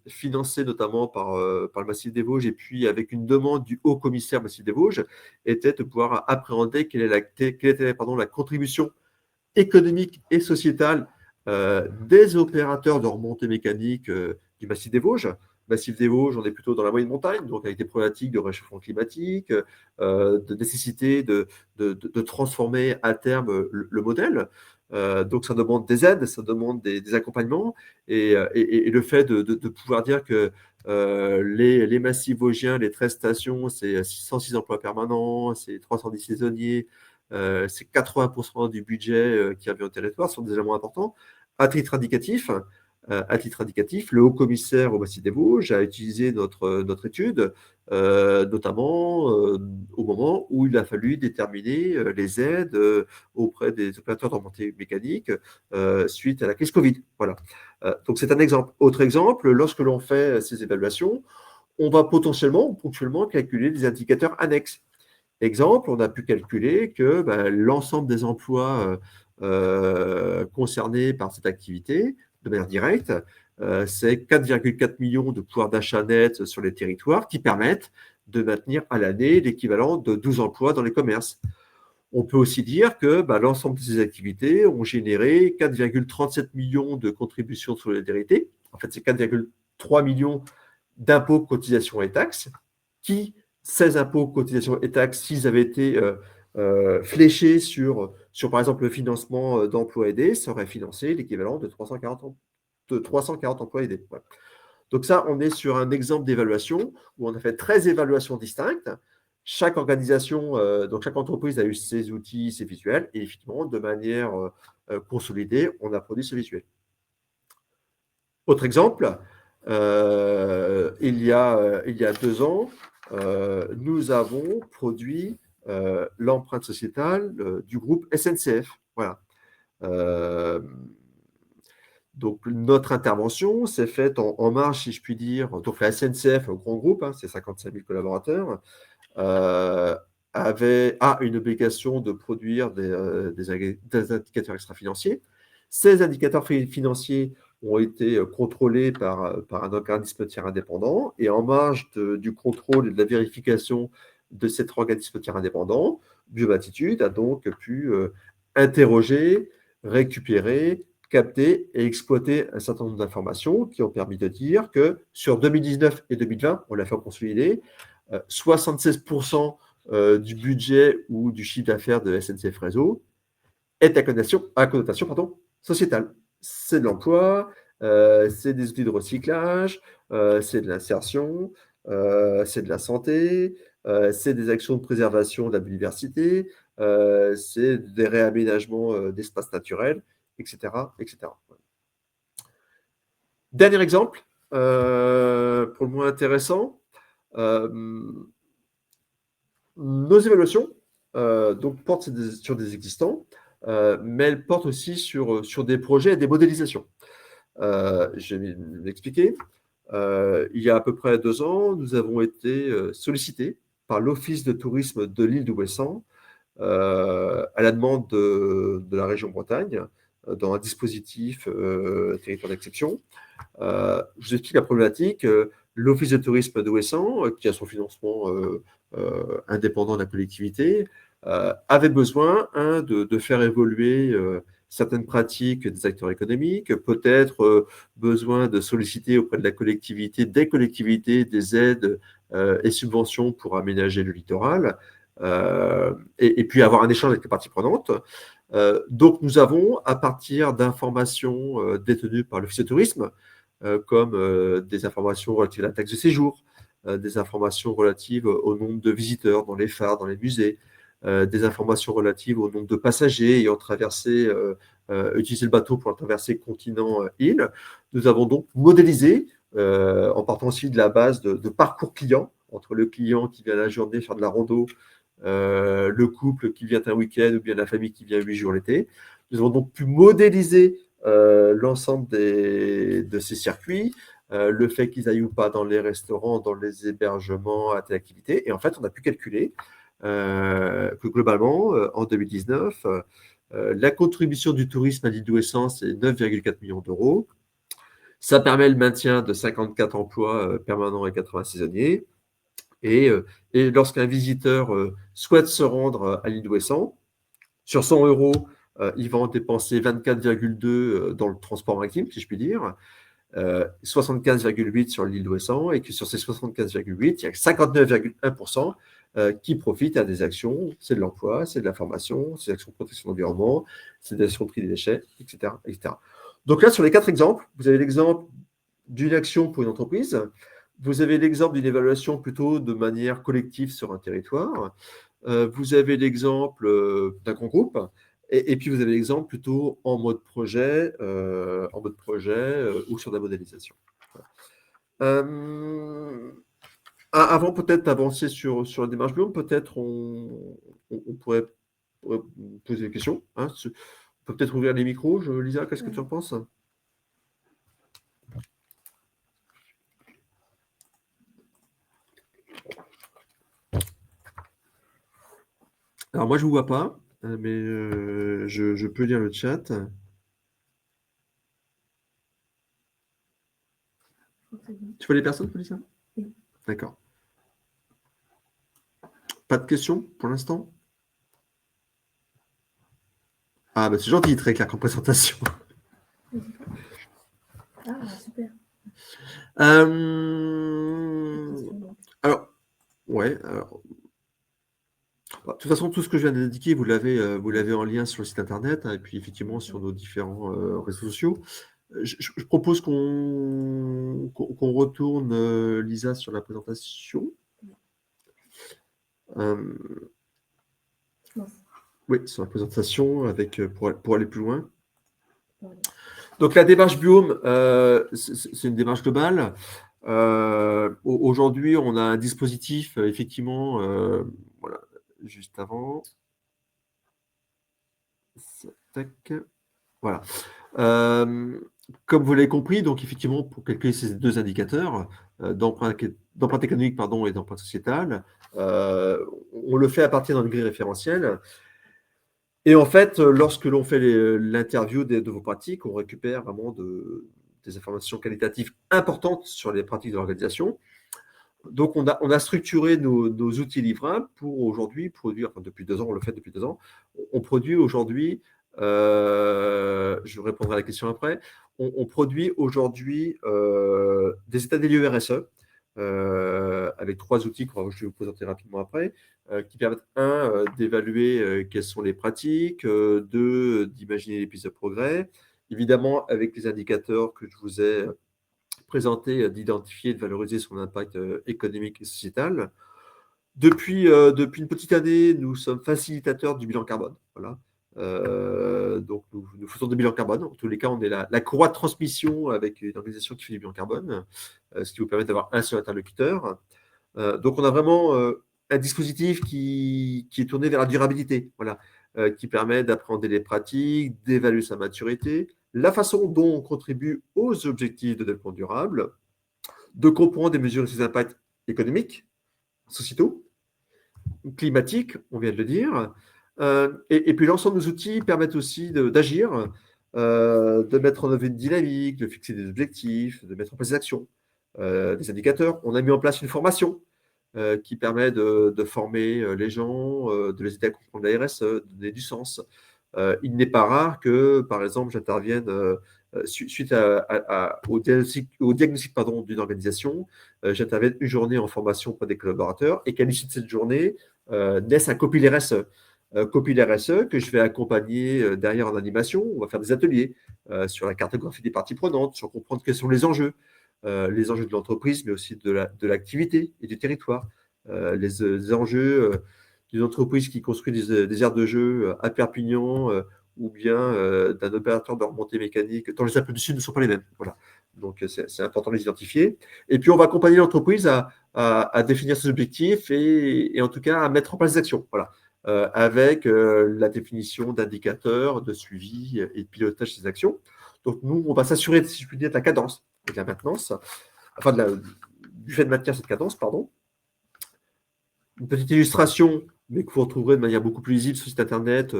financé notamment par le Massif des Vosges, et puis avec une demande du Haut Commissaire Massif des Vosges, était de pouvoir appréhender quelle était la contribution économique et sociétale des opérateurs de remontée mécanique du Massif des Vosges. Massif des Vosges, on est plutôt dans la moyenne montagne, donc avec des problématiques de réchauffement climatique, de nécessité de transformer à terme le modèle. Donc ça demande des aides, ça demande des accompagnements, et le fait de pouvoir dire que les massifs vosgiens, les 13 stations, c'est 606 emplois permanents, c'est 310 saisonniers, c'est 80% du budget qui revient au territoire, sont des éléments importants. À titre indicatif, À titre indicatif, le haut-commissaire au Massif des Vosges a utilisé notre étude, notamment au moment où il a fallu déterminer les aides auprès des opérateurs de remontée mécanique suite à la crise Covid. Voilà. Donc c'est un exemple. Autre exemple, lorsque l'on fait ces évaluations, on va potentiellement ou ponctuellement calculer des indicateurs annexes. Exemple, on a pu calculer que l'ensemble des emplois concernés par cette activité, de manière directe, c'est 4,4 millions de pouvoir d'achat net sur les territoires qui permettent de maintenir à l'année l'équivalent de 12 emplois dans les commerces. On peut aussi dire que l'ensemble de ces activités ont généré 4,37 millions de contributions de solidarité. En fait, c'est 4,3 millions d'impôts, cotisations et taxes, qui, ces impôts, cotisations et taxes, s'ils avaient été fléchés sur, par exemple, le financement d'emplois aidés, ça aurait financé l'équivalent de 340 emplois aidés. Voilà. Donc ça, on est sur un exemple d'évaluation où on a fait 13 évaluations distinctes. Chaque organisation, donc chaque entreprise a eu ses outils, ses visuels, et effectivement, de manière consolidée, on a produit ce visuel. Autre exemple, il y a 2 ans, nous avons produit l'empreinte sociétale du groupe SNCF. Voilà. Donc, notre intervention s'est faite en marge, si je puis dire. Donc, la SNCF, un grand groupe, c'est 55 000 collaborateurs, a une obligation de produire des indicateurs extra-financiers. Ces indicateurs financiers ont été contrôlés par un organisme tiers indépendant, et en marge du contrôle et de la vérification de cet organisme tiers indépendant, Biomatitude a donc pu interroger, récupérer, capter et exploiter un certain nombre d'informations qui ont permis de dire que sur 2019 et 2020, on l'a fait consolider, 76% du budget ou du chiffre d'affaires de SNCF Réseau est à connotation sociétale. C'est de l'emploi, c'est des outils de recyclage, c'est de l'insertion, c'est de la santé, c'est des actions de préservation de la biodiversité, c'est des réaménagements d'espaces naturels, etc., etc. Dernier exemple, pour le moins intéressant, nos évaluations donc portent sur des existants, mais elles portent aussi sur des projets et des modélisations. Je vais m'expliquer. Il y a à peu près 2 ans, nous avons été sollicités par l'Office de tourisme de l'île d'Ouessant à la demande de la région Bretagne dans un dispositif territoire d'exception. Je vous explique la problématique. L'Office de tourisme d'Ouessant, qui a son financement indépendant de la collectivité, avait besoin de faire évoluer certaines pratiques des acteurs économiques, peut-être besoin de solliciter auprès de la collectivité, des collectivités, des aides et subventions pour aménager le littoral, et puis avoir un échange avec les parties prenantes. Donc nous avons, à partir d'informations détenues par l'Office de tourisme, comme des informations relatives à la taxe de séjour, des informations relatives au nombre de visiteurs dans les phares, dans les musées, des informations relatives au nombre de passagers ayant utilisé le bateau pour traverser continent-île. Nous avons donc modélisé, en partant aussi de la base de parcours client, entre le client qui vient la journée faire de la rando, le couple qui vient un week-end ou bien la famille qui vient 8 jours l'été. Nous avons donc pu modéliser l'ensemble de ces circuits, le fait qu'ils aillent ou pas dans les restaurants, dans les hébergements, à telle activité. Et en fait, on a pu calculer que globalement, en 2019, la contribution du tourisme à l'île d'Ouessant, c'est 9,4 millions d'euros. Ça permet le maintien de 54 emplois permanents et 80 saisonniers. Et lorsqu'un visiteur souhaite se rendre à l'île d'Ouessant, sur 100 euros, il va en dépenser 24,2 dans le transport maritime, si je puis dire, 75,8 sur l'île d'Ouessant, et que sur ces 75,8, il y a 59,1% qui profitent à des actions. C'est de l'emploi, c'est de la formation, c'est des actions de protection de l'environnement, c'est des actions de tri des déchets, etc., etc. Donc là, sur les 4 exemples, vous avez l'exemple d'une action pour une entreprise, vous avez l'exemple d'une évaluation plutôt de manière collective sur un territoire, vous avez l'exemple d'un grand groupe, Et puis vous avez l'exemple plutôt en mode projet, ou sur de la modélisation. Euh, Avant peut-être d'avancer sur la démarche Bloom, peut-être on pourrait poser des questions, hein. On peut peut-être ouvrir les micros. Lisa, qu'est-ce que tu en penses? Alors moi je vous vois pas, mais je peux lire le chat. Tu vois les personnes, Lisa? Oui. D'accord. Pas de questions pour l'instant? Ah bah c'est gentil, très clair comme présentation. Ah, super. Euh, Alors, ouais. De toute façon, tout ce que je viens d'indiquer, vous l'avez en lien sur le site internet, hein, et puis effectivement sur nos différents réseaux sociaux. Je propose qu'on retourne, Lisa, sur la présentation. Euh, oui, sur la présentation, avec, pour aller plus loin. Donc la démarche Biome, c'est une démarche globale. Aujourd'hui, on a un dispositif, effectivement, voilà, juste avant. Tac, voilà. Comme vous l'avez compris, donc effectivement, pour calculer ces deux indicateurs, d'empreinte économique, pardon, et d'empreinte sociétale, on le fait à partir d'une grille référentielle. Et en fait, lorsque l'on fait l'interview de vos pratiques, on récupère vraiment des informations qualitatives importantes sur les pratiques de l'organisation. Donc, on a structuré nos outils livrables pour aujourd'hui produire, enfin depuis 2 ans, on le fait depuis 2 ans, on produit aujourd'hui, je répondrai à la question après, on produit aujourd'hui des états des lieux RSE, avec 3 outils que je vais vous présenter rapidement après, qui permettent, d'évaluer quelles sont les pratiques, 2, d'imaginer les pistes de progrès, évidemment avec les indicateurs que je vous ai présentés, d'identifier et de valoriser son impact économique et sociétal. Depuis une petite année, nous sommes facilitateurs du bilan carbone. Voilà. Donc, nous faisons des bilans carbone. En tous les cas, on est la courroie de transmission avec une organisation qui fait du bilan carbone, ce qui vous permet d'avoir un seul interlocuteur. Donc, on a vraiment un dispositif qui est tourné vers la durabilité, voilà, qui permet d'appréhender les pratiques, d'évaluer sa maturité, la façon dont on contribue aux objectifs de développement durable, de comprendre et mesurer ses impacts économiques, sociétaux, climatiques, on vient de le dire. Et puis l'ensemble des outils permettent aussi d'agir, de mettre en œuvre une dynamique, de fixer des objectifs, de mettre en place des actions, des indicateurs. On a mis en place une formation qui permet de former les gens, de les aider à comprendre la RSE, de donner du sens. Il n'est pas rare que, par exemple, j'intervienne suite au diagnostic pardon, d'une organisation, j'intervienne une journée en formation auprès des collaborateurs et qu'à l'issue de cette journée, naisse un copil RSE. Copil RSE que je vais accompagner derrière en animation. On va faire des ateliers sur la cartographie des parties prenantes, sur comprendre quels sont les enjeux de l'entreprise, mais aussi de l'activité et du territoire. Les enjeux d'une entreprise qui construit des aires de jeu à Perpignan ou bien d'un opérateur de remontée mécanique dans les Alpes du Sud ne sont pas les mêmes. Voilà. Donc, c'est important de les identifier. Et puis, on va accompagner l'entreprise à définir ses objectifs et en tout cas à mettre en place des actions. Voilà. Avec la définition d'indicateurs, de suivi et de pilotage des actions. Donc, nous, on va s'assurer, si je puis dire, de la cadence et de la maintenance, enfin, du fait de maintenir cette cadence, pardon. Une petite illustration, mais que vous retrouverez de manière beaucoup plus lisible sur le site internet,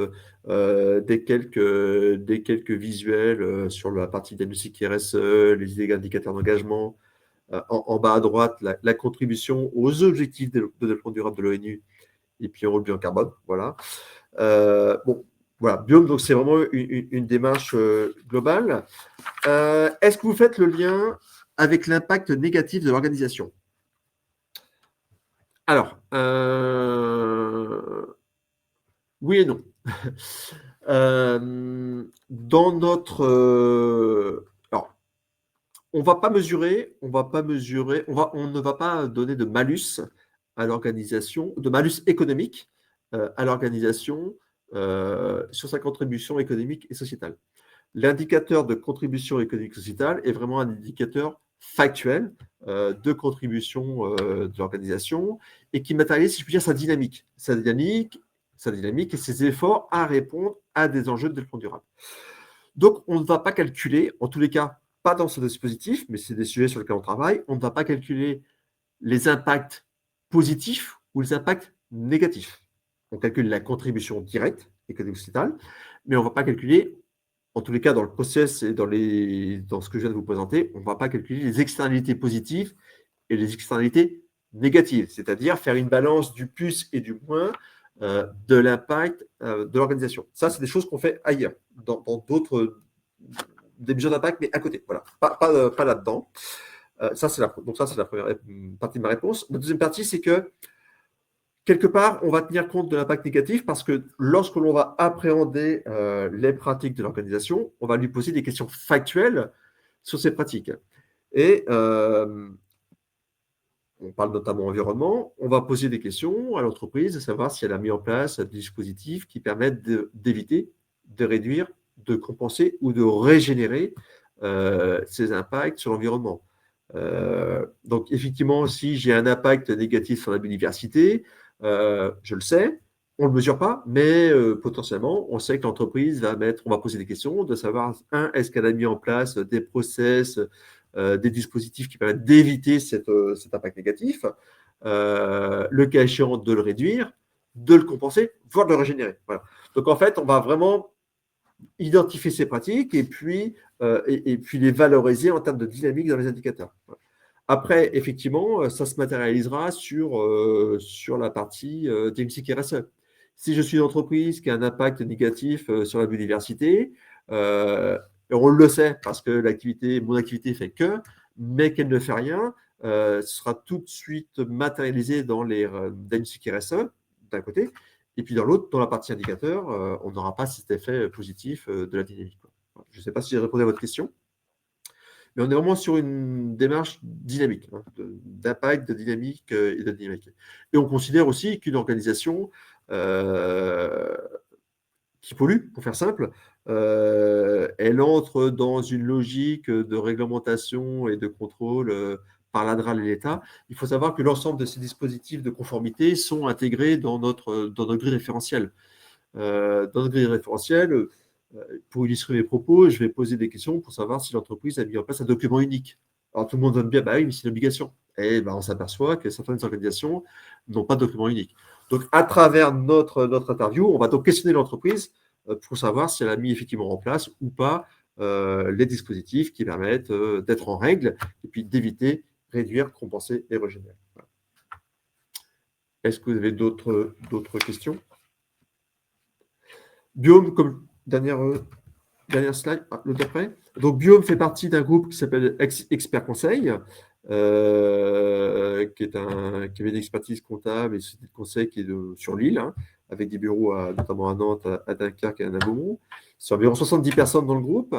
des quelques visuels sur la partie diagnostic RSE, les indicateurs d'engagement. En bas à droite, la contribution aux objectifs de développement durable de l'ONU et puis un rôle bilan carbone. Voilà. Bon, voilà, Biome, donc c'est vraiment une démarche globale. Est-ce que vous faites le lien avec l'impact négatif de l'organisation? Alors, oui et non. Dans notre, alors, on va pas mesurer, on ne va pas donner de malus à l'organisation, de malus économique à l'organisation sur sa contribution économique et sociétale. L'indicateur de contribution économique et sociétale est vraiment un indicateur factuel de contribution de l'organisation et qui matérialise, si je puis dire, sa dynamique et ses efforts à répondre à des enjeux de développement durable. Donc, on ne va pas calculer, en tous les cas, pas dans ce dispositif, mais c'est des sujets sur lesquels on travaille, on ne va pas calculer les impacts positifs ou les impacts négatifs. On calcule la contribution directe économique sociétale, mais on ne va pas calculer, en tous les cas dans le process et dans ce que je viens de vous présenter, on ne va pas calculer les externalités positives et les externalités négatives, c'est-à-dire faire une balance du plus et du moins de l'impact de l'organisation. Ça, c'est des choses qu'on fait ailleurs, dans d'autres des mesures d'impact, mais à côté. Voilà, pas là-dedans. Ça, c'est la première partie de ma réponse. La deuxième partie, c'est que quelque part, on va tenir compte de l'impact négatif parce que lorsque l'on va appréhender les pratiques de l'organisation, on va lui poser des questions factuelles sur ces pratiques. Et on parle notamment environnement, on va poser des questions à l'entreprise, de savoir si elle a mis en place des dispositifs qui permettent d'éviter, de réduire, de compenser ou de régénérer ces impacts sur l'environnement. Donc, effectivement, si j'ai un impact négatif sur la biodiversité, je le sais, on ne le mesure pas, mais potentiellement, on sait que l'entreprise on va poser des questions de savoir, est-ce qu'elle a mis en place des process, des dispositifs qui permettent d'éviter cet impact négatif, le cas échéant de le réduire, de le compenser, voire de le régénérer. Voilà. Donc, en fait, on va vraiment identifier ces pratiques et puis les valoriser en termes de dynamique dans les indicateurs. Voilà. Après, effectivement, ça se matérialisera sur la partie diagnostic RSE. Si je suis une entreprise qui a un impact négatif sur la biodiversité, on le sait parce que mon activité fait que, mais qu'elle ne fait rien, ce sera tout de suite matérialisé dans les diagnostics RSE, d'un côté, et puis dans l'autre, dans la partie indicateur, on n'aura pas cet effet positif de la dynamique. Je ne sais pas si j'ai répondu à votre question. Mais on est vraiment sur une démarche dynamique, hein, d'impact, de dynamique et de dynamique. Et on considère aussi qu'une organisation qui pollue, pour faire simple, elle entre dans une logique de réglementation et de contrôle par l'ADRAL et l'État. Il faut savoir que l'ensemble de ces dispositifs de conformité sont intégrés dans notre grille référentielle. Dans notre grille référentielle, pour illustrer mes propos, je vais poser des questions pour savoir si l'entreprise a mis en place un document unique. Alors tout le monde donne bien, bah oui, mais c'est une obligation. Et ben, on s'aperçoit que certaines organisations n'ont pas de document unique. Donc, à travers notre interview, on va donc questionner l'entreprise pour savoir si elle a mis effectivement en place ou pas les dispositifs qui permettent d'être en règle et puis d'éviter, réduire, compenser et régénérer. Voilà. Est-ce que vous avez d'autres questions? Biome, comme dernière slide, le d'après. Donc, Biome fait partie d'un groupe qui s'appelle Expert Conseil, qui avait une expertise comptable et société de conseil qui est sur l'île, hein, avec des bureaux notamment à Nantes, à Dunkerque et à Beaumont. C'est environ 70 personnes dans le groupe.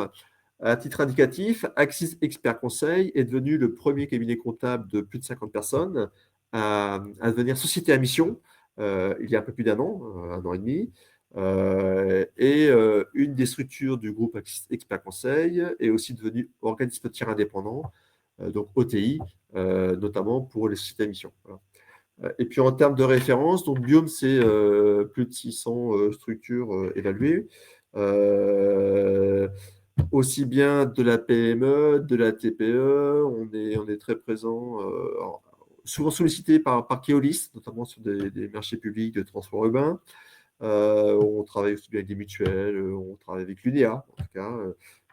À titre indicatif, Axis Expert Conseil est devenu le premier cabinet comptable de plus de 50 personnes à devenir société à mission il y a un peu plus d'un an et demi. Et une des structures du groupe Expert Conseil est aussi devenue organisme de tiers indépendant, donc OTI, notamment pour les sociétés à mission. Voilà. Et puis en termes de référence, donc Biome, c'est plus de 600 structures évaluées, aussi bien de la PME, de la TPE, on est très présent, souvent sollicité par Keolis, notamment sur des marchés publics de transport urbain. On travaille aussi bien avec des mutuelles, on travaille avec l'UDA, en tout cas,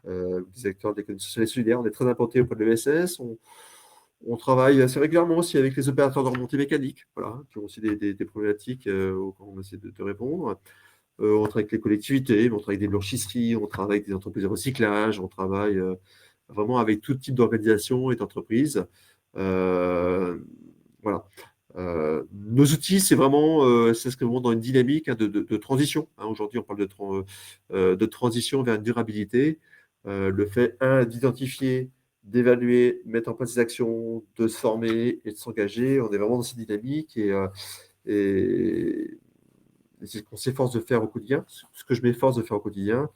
des acteurs de l'économie sociale et solidaire. On est très implanté auprès de l'ESS. On travaille assez régulièrement aussi avec les opérateurs de remontée mécanique, voilà, qui ont aussi des problématiques auxquelles on essaie de répondre. On travaille avec les collectivités, on travaille avec des blanchisseries, on travaille avec des entreprises de recyclage, on travaille vraiment avec tout type d'organisation et d'entreprise. Voilà. Nos outils, c'est vraiment, c'est ce que vraiment dans une dynamique de transition. Hein. Aujourd'hui, on parle de transition vers une durabilité. Le fait, d'identifier, d'évaluer, mettre en place des actions, de se former et de s'engager, on est vraiment dans cette dynamique et c'est ce qu'on s'efforce de faire au quotidien, ce que je m'efforce de faire au quotidien,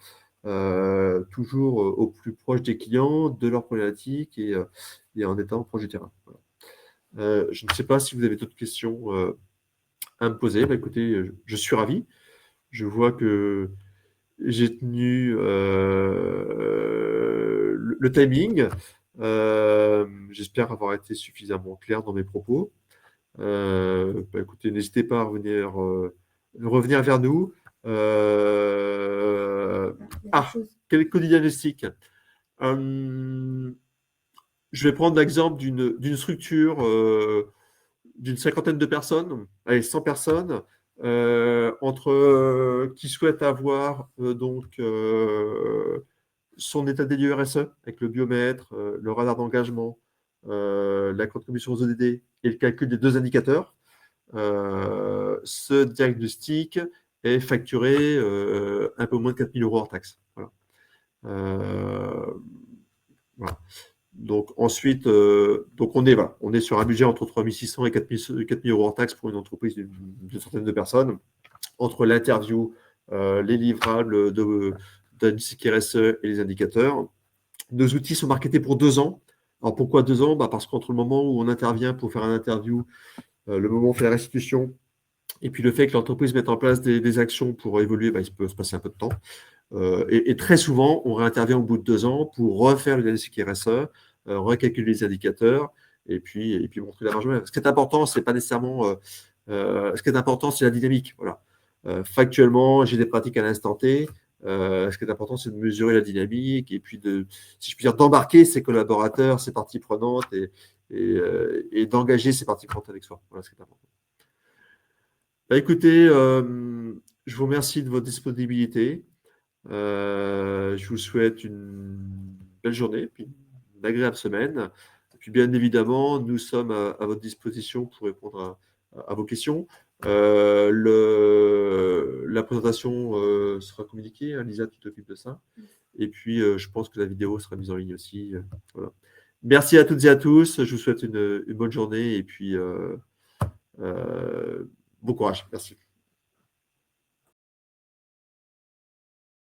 toujours au plus proche des clients, de leurs problématiques et en étant proche du terrain. Voilà. Je ne sais pas si vous avez d'autres questions à me poser. Bah, écoutez, je suis ravi. Je vois que j'ai tenu le timing. J'espère avoir été suffisamment clair dans mes propos. Bah, écoutez, n'hésitez pas à revenir vers nous. Quel quotidianistique. Je vais prendre l'exemple d'une structure d'une cinquantaine de personnes, allez, 100 personnes, qui souhaitent avoir son état des lieux RSE avec le biomètre, le radar d'engagement, la contribution aux ODD et le calcul des 2 indicateurs. Ce diagnostic est facturé un peu moins de 4 000 € hors taxe. Voilà. Voilà. Donc ensuite, on est sur un budget entre 3 600 et 4 000 € hors taxe pour une entreprise d'une centaine de personnes. Entre l'interview, les livrables d'INSEE RSE et les indicateurs. Nos outils sont marketés pour 2 ans. Alors pourquoi 2 ans? Parce qu'entre le moment où on intervient pour faire un interview, le moment où on fait la restitution, et puis le fait que l'entreprise mette en place des actions pour évoluer, il peut se passer un peu de temps. Et très souvent, on réintervient au bout de 2 ans pour refaire le diagnostic RSE, recalculer les indicateurs et puis montrer la marge manœuvre. Ce qui est important, c'est pas nécessairement. Ce qui est important, c'est la dynamique. Voilà. Factuellement, j'ai des pratiques à l'instant T. Ce qui est important, c'est de mesurer la dynamique et puis si je puis dire, d'embarquer ses collaborateurs, ses parties prenantes et d'engager ces parties prenantes avec soi. Voilà ce qui est important. Bah, écoutez, je vous remercie de votre disponibilité. Je vous souhaite une belle journée, puis une agréable semaine. Et puis bien évidemment, nous sommes à votre disposition pour répondre à vos questions. La présentation sera communiquée, hein, Lisa, tu t'occupes de ça. Et puis, je pense que la vidéo sera mise en ligne aussi. Voilà. Merci à toutes et à tous. Je vous souhaite une bonne journée et puis bon courage. Merci.